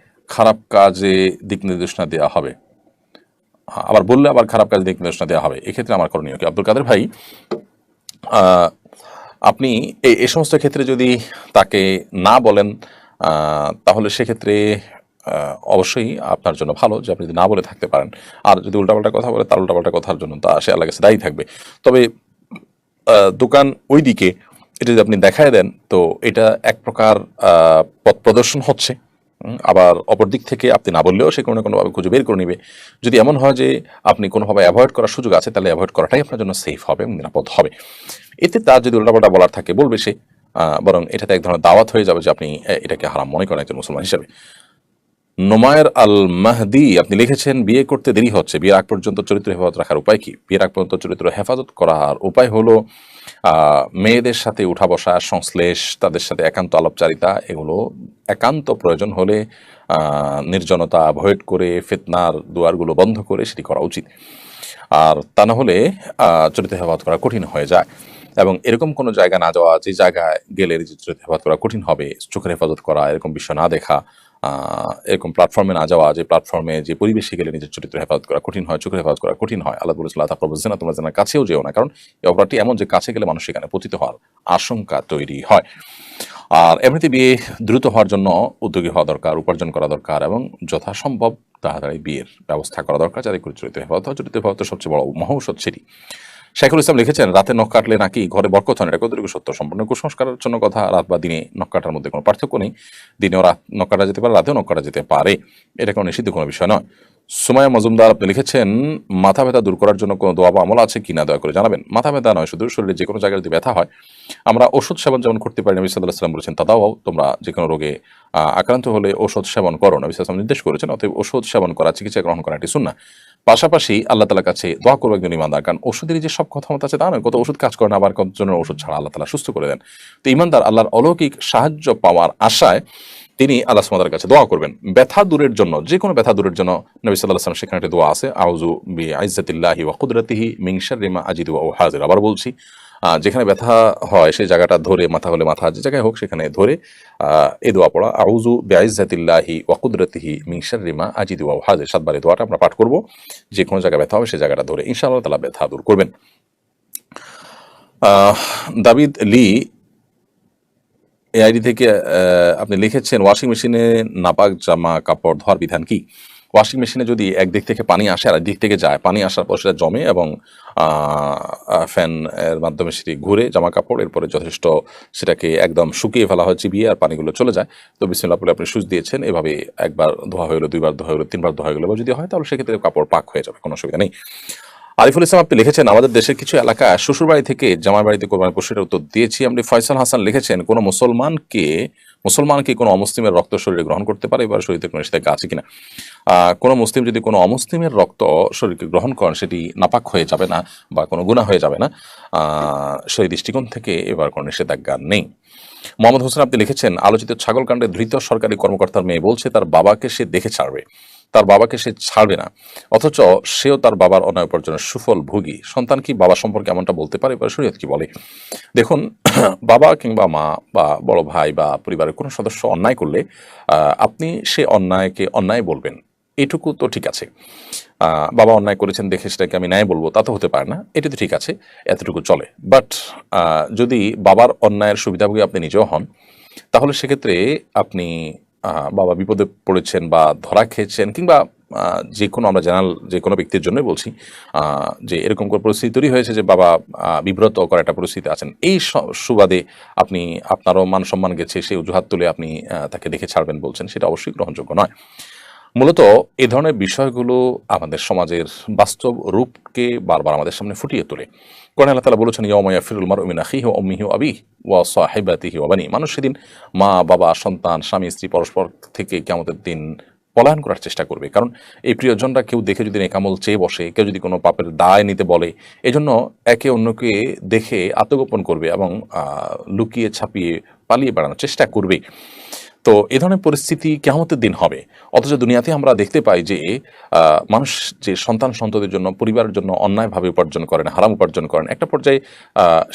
খারাপ কাজে দিক নির্দেশনা দেওয়া হবে, আবার বললে আবার খারাপ কাজে দিক নির্দেশনা দেওয়া হবে, এক্ষেত্রে আমার করণীয় কি? আব্দুল কাদের ভাই, আপনি এই সমস্ত ক্ষেত্রে যদি তাকে না বলেন, তাহলে সেক্ষেত্রে অবশ্যই আপনার জন্য ভালো যে আপনি যদি না বলে থাকতে পারেন। আর যদি উল্টাপাল্টা কথা বলে, তার উল্টাপাল্টা কথার জন্য তা সে আল্লাহর কাছে দায়ী থাকবে। তবে দোকান ওই দিকে, এটা যদি আপনি দেখায় দেন, তো এটা এক প্রকার পথ প্রদর্শন হচ্ছে। আবার অপর দিক থেকে আপনি না বললেও সে কোনো না কোনোভাবে খুঁজে বের করে নেবে। যদি এমন হয় যে আপনি কোনোভাবে অ্যাভয়েড করার সুযোগ আছে, তাহলে অ্যাভয়েড করাটাই আপনার জন্য সেফ হবে এবং নিরাপদ হবে। এতে তার যদি উল্টাপাল্টা বলার থাকে বলবে সে, বরং এটাতে এক ধরনের দাওয়াত হয়ে যাবে যে আপনি এটাকে হারাম মনে করেন একজন মুসলমান হিসেবে। নোমায়ের আল মাহদি আপনি লিখেছেন, বিয়ে করতে দেরি হচ্ছে, বিয়ের আগ পর্যন্ত চরিত্র হেফাজত রাখার উপায় কি? বিয়ের আগ পর্যন্ত চরিত্র হেফাজত করার উপায় হলো মেয়েদের সাথে উঠা বসা, সংশ্লেষ, তাদের সাথে একান্ত আলাপচারিতা, এগুলো একান্ত প্রয়োজন হলে নির্জনতা অ্যাভয়েড করে, ফিতনার দুয়ারগুলো বন্ধ করে সেটি করা উচিত। আর তা না হলে চরিত্র হেফাজত করা কঠিন হয়ে যায়। এবং এরকম কোনো জায়গা না যাওয়া, যে জায়গায় গেলে চরিত্র হেফাজত করা কঠিন হবে, চোখের হেফাজত করা, এরকম বিষয় না দেখা, এরকম প্ল্যাটফর্মে না যাওয়া, যে প্ল্যাটফর্মে যে পরিবেশে গেলে নিজের চরিত্র হেফাজত করা কঠিন হয়, চোখের হেফাজত করা কঠিন হয়। আল্লাহ বলেছিলেন, না তোমরা যেন কাছেও যেও না, কারণ এই অপরাধটি এমন যে কাছে গেলে মানুষ সেখানে পতিত হওয়ার আশঙ্কা তৈরি হয়। আর এমনিতে বিয়ে দ্রুত হওয়ার জন্য উদ্যোগী হওয়া দরকার, উপার্জন করা দরকার এবং যথাসম্ভব তাড়াতাড়ি বিয়ের ব্যবস্থা করা দরকার, যাতে করে চরিত্র হেফাজত হয়। চরিত্র হেফাজত সবচেয়ে বড় মহৌষধ সেটি। শাইখুল ইসলাম লিখেছেন, রাতে নখ কাটলে নাকি ঘরে বরকত হয় না, এটা কতটুকু সত্য? সম্পূর্ণ কুসংস্কারের জন্য কথা। রাত বা দিনে নখ কাটার মধ্যে কোনো পার্থক্য নেই। দিনেও নখ কাটা যেতে পারে, রাতেও নখ কাটা যেতে পারে, এটা কোনো নিষিদ্ধ কোনো বিষয় নয়। সুমাইয়া মজুমদার আপনি লিখেছেন, মাথা ব্যথা দূর করার জন্য কোনো দোয়া বা আমল আছে কিনা দয়া করে জানাবেন। মাথা ব্যথা নয়, শুধু শরীরে যে কোনো জায়গায় যদি ব্যথা হয়, আমরা ওষুধ সেবন যেমন করতে পারি, নবী সাল্লাল্লাহু আলাইহি ওয়াসাল্লাম বলেছেন, তাদাও, তোমরা যে কোনো রোগে আক্রান্ত হলে ওষুধ সেবন করো, নবী সাল্লাল্লাহু আলাইহি ওয়াসাল্লাম নির্দেশ করেছেন। অতএব ওষুধ সেবন করা, চিকিৎসা গ্রহণ করা এটি সুন্নাহ। পাশাপাশি আল্লাহ তাআলার কাছে দোয়া করবে একজন ইমানদার, কারণ ওষুধের যে সব ক্ষমতা আছে তা নয়, কত ওষুধ কাজ করে না, আবার কতজনের ওষুধ ছাড়া আল্লাহ তাআলা সুস্থ করে দেন। তো ইমানদার আল্লাহর অলৌকিক সাহায্য পাওয়ার আশায় তিনি আল্লাহ সুবহানাহু ওয়া তাআলার কাছে দোয়া করবেন ব্যথা দূরের জন্য। যে কোনো ব্যথা দূরের জন্য নবী সাল্লাল্লাহু আলাইহি ওয়াসাল্লাম সেখানে একটা দোয়া আছে, আউযু বিইজ্জাতিল্লাহি ওয়া কুদরাতিহি মিন শাররি মা আজিদু ওয়া উহাযির। আবার বলছি, যেখানে ব্যথা হয় সেই জায়গাটা ধরে, মাথা হলে মাথা, যে জায়গায় হোক সেখানে ধরে এই দোয়া পড়া, আউযু বিইজ্জাতিল্লাহি ওয়া কুদরাতিহি মিন শাররি মা আজিদু ওয়া উহাযির। 7 বার এই দোয়াটা আমরা পাঠ করব। যে কোনো জায়গায় ব্যথা হবে সেই জায়গাটা ধরে, ইনশাআল্লাহ তাআলা ব্যথা দূর করবেন। দাবিদ লি এই আইডি থেকে আপনি লিখেছেন, ওয়াশিং মেশিনে নাপাক জামা কাপড় ধোয়ার বিধান কি? ওয়াশিং মেশিনে যদি একদিক থেকে পানি আসে আর একদিক থেকে যায়, পানি আসার পর সেটা জমে এবং ফ্যান এর মাধ্যমে সেটি ঘুরে জামা কাপড়, এরপরে যথেষ্ট সেটাকে একদম শুকিয়ে ফেলা হয় চিবিয়ে, আর পানিগুলো চলে যায়। তো বিসমিল্লাহ বলে আপনি সুচ দিয়েছেন, এভাবে একবার ধোয়া হয়ে গেলো, 2বার ধোয়া হয়ে গেলো, 3বার ধোয়া হয়ে গেলো, বা যদি হয় তাহলে সেক্ষেত্রে কাপড় পাক হয়ে যাবে, কোনো অসুবিধা নেই। আরিফুল ইসলাম আপনি লিখেছেন, আমাদের দেশের কিছু এলাকা শ্বশুর বাড়ি থেকে জামাই বাড়িতে কোরবানি পশুর উত্তর দিয়েছি। আপনি ফয়সাল হাসান লিখেছেন, কোনো মুসলমান কি কোনো অমুসলিমের রক্ত শরীরে গ্রহণ করতে পারে, এবার শরীরে কোনো নিষেধাজ্ঞা আছে কিনা? কোনো মুসলিম যদি কোনো অমুসলিমের রক্ত শরীরকে গ্রহণ করেন, সেটি নাপাক হয়ে যাবে না বা কোনো গুনাহ হয়ে যাবে না। সেই দৃষ্টিকোণ থেকে এবার কোনো নিষেধাজ্ঞা নেই। মোহাম্মদ হোসেন আপনি লিখেছেন, আলোচিত ছাগল কাণ্ডে ধৃত সরকারি কর্মকর্তার মেয়ে বলছে তার বাবাকে সে দেখে ছাড়বে, তার বাবাকে সে ছাড়বে না, অথচ সেও তার বাবার অন্যায় উপার্জনের সুফল ভোগী। সন্তান কি বাবা সম্পর্কে এমনটা বলতে পারে? এবার শরীয়ত কি বলে? দেখুন, বাবা কিংবা মা বা বড় ভাই বা পরিবারের কোনো সদস্য অন্যায় করলে আপনি সে অন্যায়কে অন্যায় বলবেন, এটুকু তো ঠিক আছে। বাবা অন্যায় করেছেন দেখে সেটাকে আমি ন্যায় বলবো, তা তো হতে পারে না, এটা তো ঠিক আছে, এতটুকু চলে। বাট যদি বাবার অন্যায়ের সুবিধাভোগী আপনি নিজেও হন, তাহলে সেক্ষেত্রে আপনি বাবা বিপদে পড়েছেন বা ধরা খেয়েছেন, কিংবা যে কোনো, আমরা জেনারেল যে কোনো ব্যক্তির জন্যই বলছি, যে এরকম কোনো পরিস্থিতি তৈরি হয়েছে যে বাবা বিব্রত করা একটা পরিস্থিতি আছেন, এই সুবাদে আপনি আপনারও মান সম্মান গেছে সেই অজুহাত তুলে আপনি তাকে দেখে ছাড়বেন বলছেন, সেটা অবশ্যই গ্রহণযোগ্য নয়। মূলত এ ধরনের বিষয়গুলো আমাদের সমাজের বাস্তব রূপকে বারবার আমাদের সামনে ফুটিয়ে তোলে। কোরআনে আল্লাহ তাআলা বলেছেন, ইয়াউমা ইয়াফিরুল মারউ মিন আখিহি ওয়া উম্মিহি ওয়া আবিহি ওয়া সাহিবাতিহি ওয়া বানিহি। মানুষ সেদিন মা বাবা সন্তান স্বামী স্ত্রী পরস্পর থেকে কিয়ামতের দিন পলায়ন করার চেষ্টা করবে। কারণ এই প্রিয়জনরা কেউ দেখে যদি নেকামল চেয়ে বসে, কেউ যদি কোনো পাপের দায় নিতে বলে, এজন্য একে অন্যকে দেখে আত্মগোপন করবে এবং লুকিয়ে ছাপিয়ে পালিয়ে বেড়ানোর চেষ্টা করবে। তো এ ধরনের পরিস্থিতি কিয়ামতের দিন হবে। অথচ দুনিয়াতে আমরা দেখতে পাই যে মানুষ যে সন্তান সন্ততির জন্য, পরিবারের জন্য অন্যায়ভাবে উপার্জন করেন, হারাম উপার্জন করেন, একটা পর্যায়ে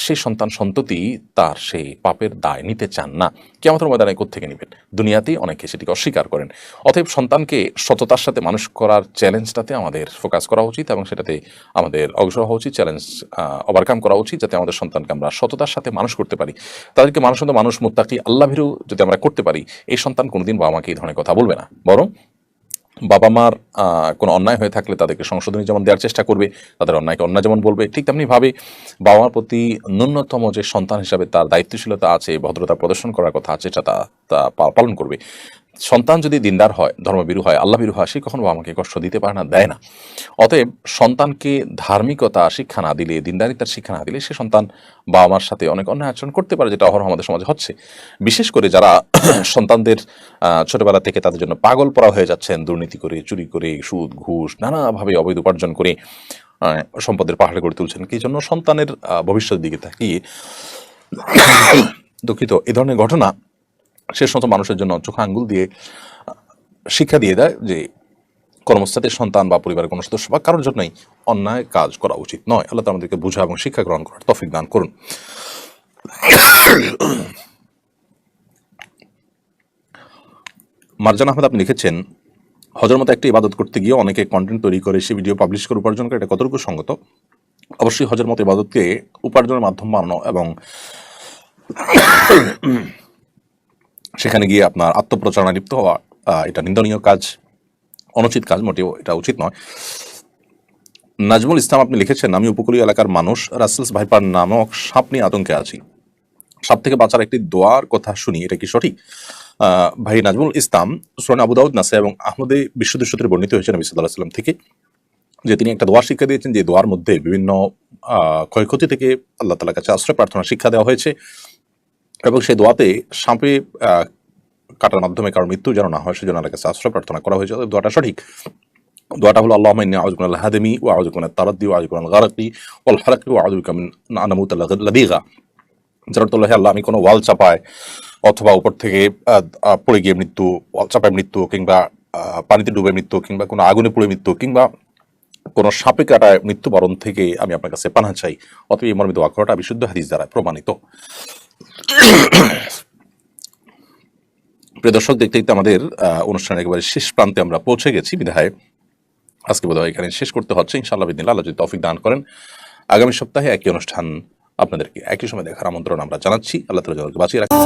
সেই সন্তান সন্ততি তার সেই পাপের দায় নিতে চান না। কিয়ামতের ময়দানে কোত্থেকে নেবেন? দুনিয়াতেই অনেকে সেটিকে অস্বীকার করেন। অতএব সন্তানকে সততার সাথে মানুষ করার চ্যালেঞ্জটাতে আমাদের ফোকাস করা উচিত এবং সেটাতে আমাদের অগ্রসর হওয়া উচিত, চ্যালেঞ্জ ওভারকাম করা উচিত, যাতে আমাদের সন্তানকে আমরা সততার সাথে মানুষ করতে পারি। তাদেরকে মানুষ মুত্তাকি আল্লাহ ভীরু যদি আমরা করতে পারি, এই সন্তান কোনোদিন বাবা মাকে এই ধরনের কথা বলবে না, বরং বাবা মার কোনো অন্যায় হয়ে থাকলে তাদেরকে সংশোধনী যেমন দেওয়ার চেষ্টা করবে, তাদের অন্যায়কে অন্যায় যেমন বলবে, ঠিক তেমনিভাবে বাবা মার প্রতি ন্যূনতম যে সন্তান হিসাবে তার দায়িত্বশীলতা আছে, ভদ্রতা প্রদর্শন করার কথা আছে, সেটা তা পালন করবে। সন্তান যদি দিনদার হয়, ধর্মভীরু হয়, আল্লাহ ভীরু হয়, সে কখনো বাবা মাকে কষ্ট দিতে পারে না, দেয় না। অতএব সন্তানকে ধার্মিকতা শিক্ষা না দিলে, দিনদারিতার শিক্ষা না দিলে, সে সন্তান বাবা মার সাথে অনেক অন্যায় আচরণ করতে পারে, যেটা অহরহ আমাদের সমাজে হচ্ছে। বিশেষ করে যারা সন্তানদের ছোটবেলা থেকে তাদের জন্য পাগল পড়া হয়ে যাচ্ছেন, দুর্নীতি করে, চুরি করে, সুদ ঘুষ নানাভাবে অবৈধ উপার্জন করে সম্পদের পাহাড়ে গড়ে তুলছেন, কি জন্য? সন্তানের ভবিষ্যতের দিকে তাকিয়ে। দুঃখিত, এ ধরনের ঘটনা সে সমস্ত মানুষের জন্য চোখে আঙ্গুল দিয়ে শিক্ষা দিয়ে দেয় যে কর্মস্থলের সন্তান বা পরিবারের কোনো সদস্য বা কারোর জন্যই অন্যায় কাজ করা উচিত নয়। আল্লাহ তাআলা আমাদেরকে বোঝা এবং শিক্ষা গ্রহণ করার তৌফিক দান করুন। মারজান আহমেদ আপনি লিখেছেন, হজের মতো একটা ইবাদত করতে গিয়ে অনেকে কন্টেন্ট তৈরি করে সে ভিডিও পাবলিশ করে উপার্জন করে, এটা কতটুকু সঙ্গত? অবশ্যই হজের মতো ইবাদতকে উপার্জনের মাধ্যম বানানো এবং সেখানে গিয়ে আপনার আত্মপ্রচারণা লিপ্ত হওয়া, এটা নিন্দনীয় কাজ, অনুচিত কাজ, মোটেও এটা উচিত নয়। নাজমুল ইসলাম আপনি লিখেছেন, আমি উপকূলীয় এলাকার মানুষ, রাসেলস ভাইপার নামক সাপ নিয়ে আতঙ্কে আছি, সাপ থেকে বাঁচার একটি দোয়ার কথা শুনি, এটা কি সঠিক? ভাই নাজমুল ইসলাম, সুনান আবু দাউদ, নাসাই এবং আহমদে বিশুদ্ধ সূত্রে বর্ণিত হয়েছে নবী সাল্লাল্লাহু আলাইহি ওয়াসাল্লাম থেকে, যে তিনি একটা দোয়া শিক্ষা দিয়েছেন, যে দোয়ার মধ্যে বিভিন্ন ক্ষয়ক্ষতি থেকে আল্লাহ তাআলার কাছে আশ্রয় প্রার্থনা শিক্ষা দেওয়া হয়েছে, এবং সেই দোয়াতে সাপে কাটার মাধ্যমে কারণ মৃত্যু যেন না হয় সেজন্য আল্লাহর কাছে আশ্রয় প্রার্থনা করা হয়েছে। দোয়াটা সঠিক। দোয়াটা হলো, আল্লাহুম্মা ইন্নী আউযু বিকা মিনাল হাদমি ওয়া আউযু বিকা মিনাত তারাদ্দি ওয়া আউযু বিকা মিনাল গারকি ওয়াল হারাকি ওয়া আউযু বিকা মিন আন আমুতা লাযীগা। যার অর্থ হলো, হে আল্লাহ, আমি কোনো ওয়াল চাপায় অথবা উপর থেকে পড়ে গিয়ে মৃত্যু, ওয়াল চাপায় মৃত্যু, কিংবা পানিতে ডুবে মৃত্যু, কিংবা কোনো আগুনে পুড়ে মৃত্যু, কিংবা কোনো সাপে কাটায় মৃত্যুবরণ থেকে আমি আপনার কাছে পানাহ চাই। অতএব এই মর্মে দোয়া করাটা বিশুদ্ধ হাদিস দ্বারা প্রমাণিত। প্রিয় দর্শক, দেখতে দেখতে আমাদের অনুষ্ঠানের একেবারে শেষ প্রান্তে আমরা পৌঁছে গেছি, বিধায় আজকে বোধহয় এখানে শেষ করতে হচ্ছে। ইনশাআল্লাহ বিদিনিল্লাহ, আল্লাহ যদি তৌফিক দান করেন, আগামী সপ্তাহে একই অনুষ্ঠান আপনাদেরকে একই সময় দেখার আমন্ত্রণ আমরা জানাচ্ছি। আল্লাহ তাআলা বাঁচিয়ে রাখুন।